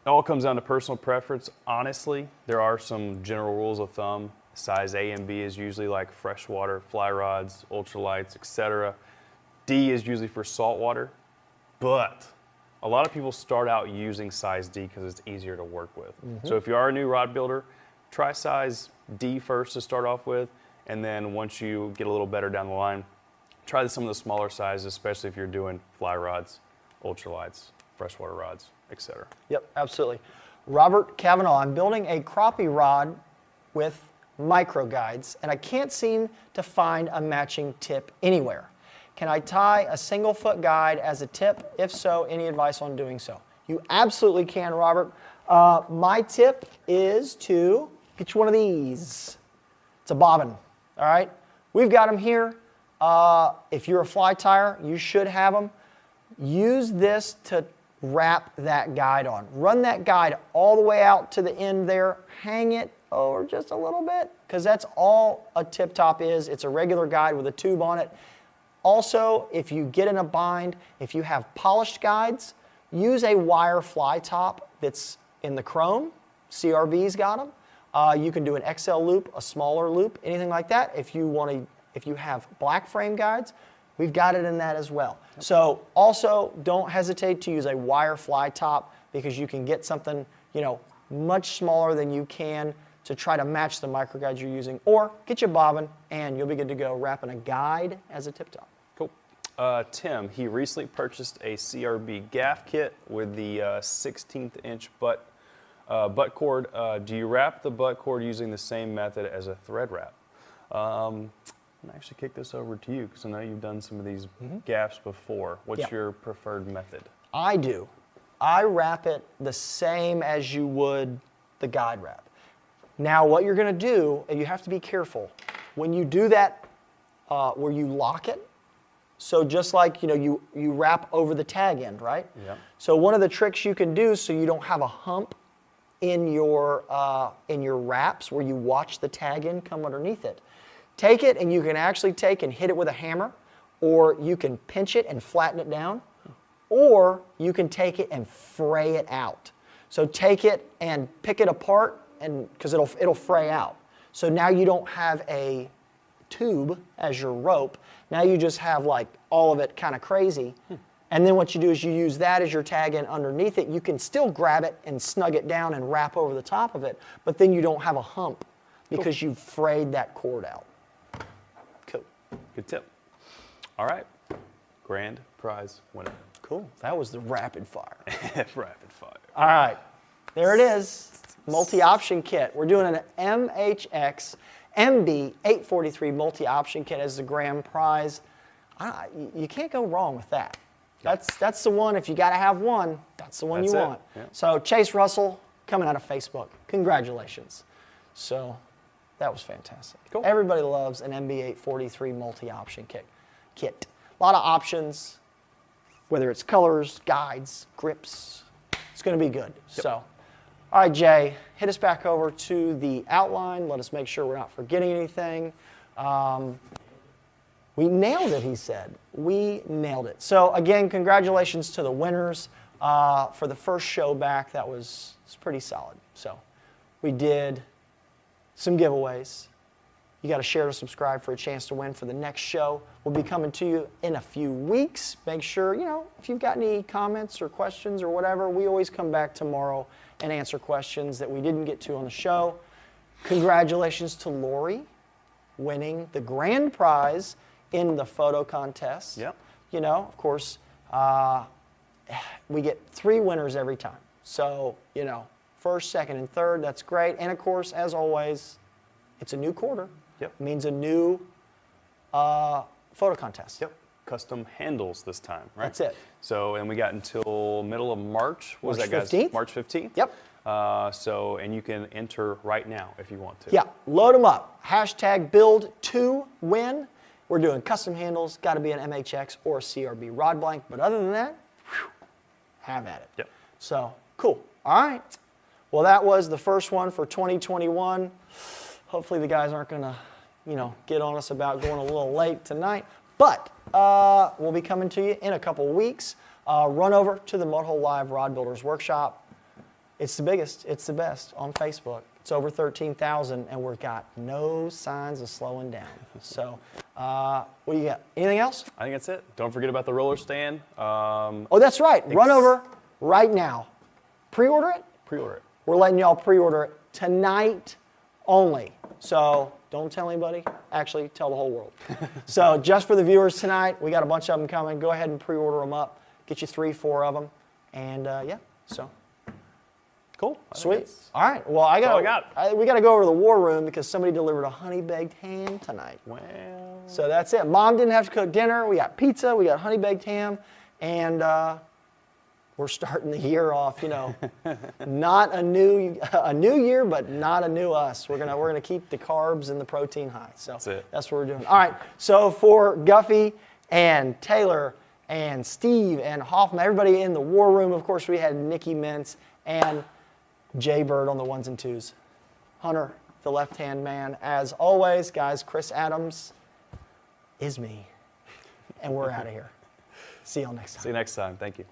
all comes down to personal preference. Honestly, there are some general rules of thumb. Size A and B is usually like freshwater, fly rods, ultralights, etc. D is usually for saltwater, but a lot of people start out using size D because it's easier to work with. So if you are a new rod builder, try size D first to start off with, and then once you get a little better down the line, try some of the smaller sizes, especially if you're doing fly rods, ultralights, freshwater rods, etc.
Yep, absolutely. Robert Cavanaugh, I'm building a crappie rod with micro guides, and I can't seem to find a matching tip anywhere. Can I tie a single foot guide as a tip? If so, any advice on doing so? You absolutely can, Robert. My tip is to get you one of these. It's a bobbin, all right? We've got them here. If you're a fly tire, you should have them. Use this to wrap that guide on. Run that guide all the way out to the end there. Hang it over just a little bit, because that's all a tip top is. It's a regular guide with a tube on it. Also, if you get in a bind, if you have polished guides, use a wire fly top that's in the chrome. CRB's got them. You can do an XL loop, a smaller loop, anything like that. If you have black frame guides, we've got it in that as well. So also, don't hesitate to use a wire fly top, because you can get something, much smaller than you can to try to match the micro guides you're using, or get you a bobbin and you'll be good to go wrapping a guide as a tip top.
Cool. Tim, he recently purchased a CRB gaff kit with the 16th inch butt cord. Do you wrap the butt cord using the same method as a thread wrap? I'm gonna actually kick this over to you, because I know you've done some of these gaffs before. What's your preferred method?
I do. I wrap it the same as you would the guide wrap. Now, what you're going to do, and you have to be careful, when you do that, where you lock it, so just like you wrap over the tag end, right?
Yeah.
So one of the tricks you can do, so you don't have a hump in your wraps where you watch the tag end come underneath it, take it and you can actually take and hit it with a hammer, or you can pinch it and flatten it down, or you can take it and fray it out. So take it and pick it apart, and because it'll fray out. So now you don't have a tube as your rope. Now you just have like all of it kind of crazy. And then what you do is you use that as your tag end underneath it. You can still grab it and snug it down and wrap over the top of it, but then you don't have a hump because you've frayed that cord out. Cool.
Good tip. All right. Grand prize winner.
Cool. That was the rapid fire.
Rapid fire.
All right. There it is. Multi-option kit. We're doing an MHX MB 843 multi-option kit as the grand prize. You can't go wrong with that. That's the one. If you got to have one, that's the one you want.
Yeah.
So Chase Russell coming out of Facebook. Congratulations. So that was fantastic.
Cool.
Everybody loves an MB 843 multi-option kit. A lot of options, whether it's colors, guides, grips. It's going to be good.
Yep.
So. All right, Jay, hit us back over to the outline. Let us make sure we're not forgetting anything. We nailed it, he said. We nailed it. So again, congratulations to the winners for the first show back. That was pretty solid. So we did some giveaways. You got to share to subscribe for a chance to win for the next show. We'll be coming to you in a few weeks. Make sure, if you've got any comments or questions or whatever, we always come back tomorrow and answer questions that we didn't get to on the show. Congratulations to Lori winning the grand prize in the photo contest.
Yep.
Of course, we get 3 winners every time. So, first, second, and third, that's great. And of course, as always, it's a new quarter.
Yep.
It means a new photo contest.
Yep. Custom handles this time, right?
That's it.
So, and we got until middle of March. What was
March
that, guys?
15th?
March 15th?
Yep.
And you can enter right now if you want to.
Yeah, load them up. Hashtag build2win. We're doing custom handles. Got to be an MHX or a CRB rod blank. But other than that, have at it.
Yep.
So, cool. All right. Well, that was the first one for 2021. Hopefully the guys aren't going to, get on us about going a little late tonight. But we'll be coming to you in a couple weeks. Run over to the Mudhole Live Rod Builders Workshop. It's the biggest, it's the best on Facebook. It's over 13,000, and we've got no signs of slowing down. So, what do you got? Anything else?
I think that's it. Don't forget about the roller stand.
Oh, that's right. Run over right now. Pre-order it?
Pre-order it.
We're letting y'all pre-order it tonight only. So don't tell anybody. Actually, tell the whole world. So just for the viewers tonight, we got a bunch of them coming. Go ahead and pre-order them up. Get you 3, 4 of them. And so.
Cool.
Sweet. All right. Well, we got to go over to the war room because somebody delivered a honey baked ham tonight.
Well.
So that's it. Mom didn't have to cook dinner. We got pizza. We got honey baked ham, and we're starting the year off. Not a new year, but not a new us. We're gonna keep the carbs and the protein high. So that's what we're doing. All right. So for Guffey and Taylor and Steve and Hoffman, everybody in the war room, of course, we had Nikki Mintz and Jay Bird on the 1s and 2s. Hunter, the left-hand man. As always, guys, Chris Adams is me. And we're out of here. See y'all next time.
See you next time. Thank you.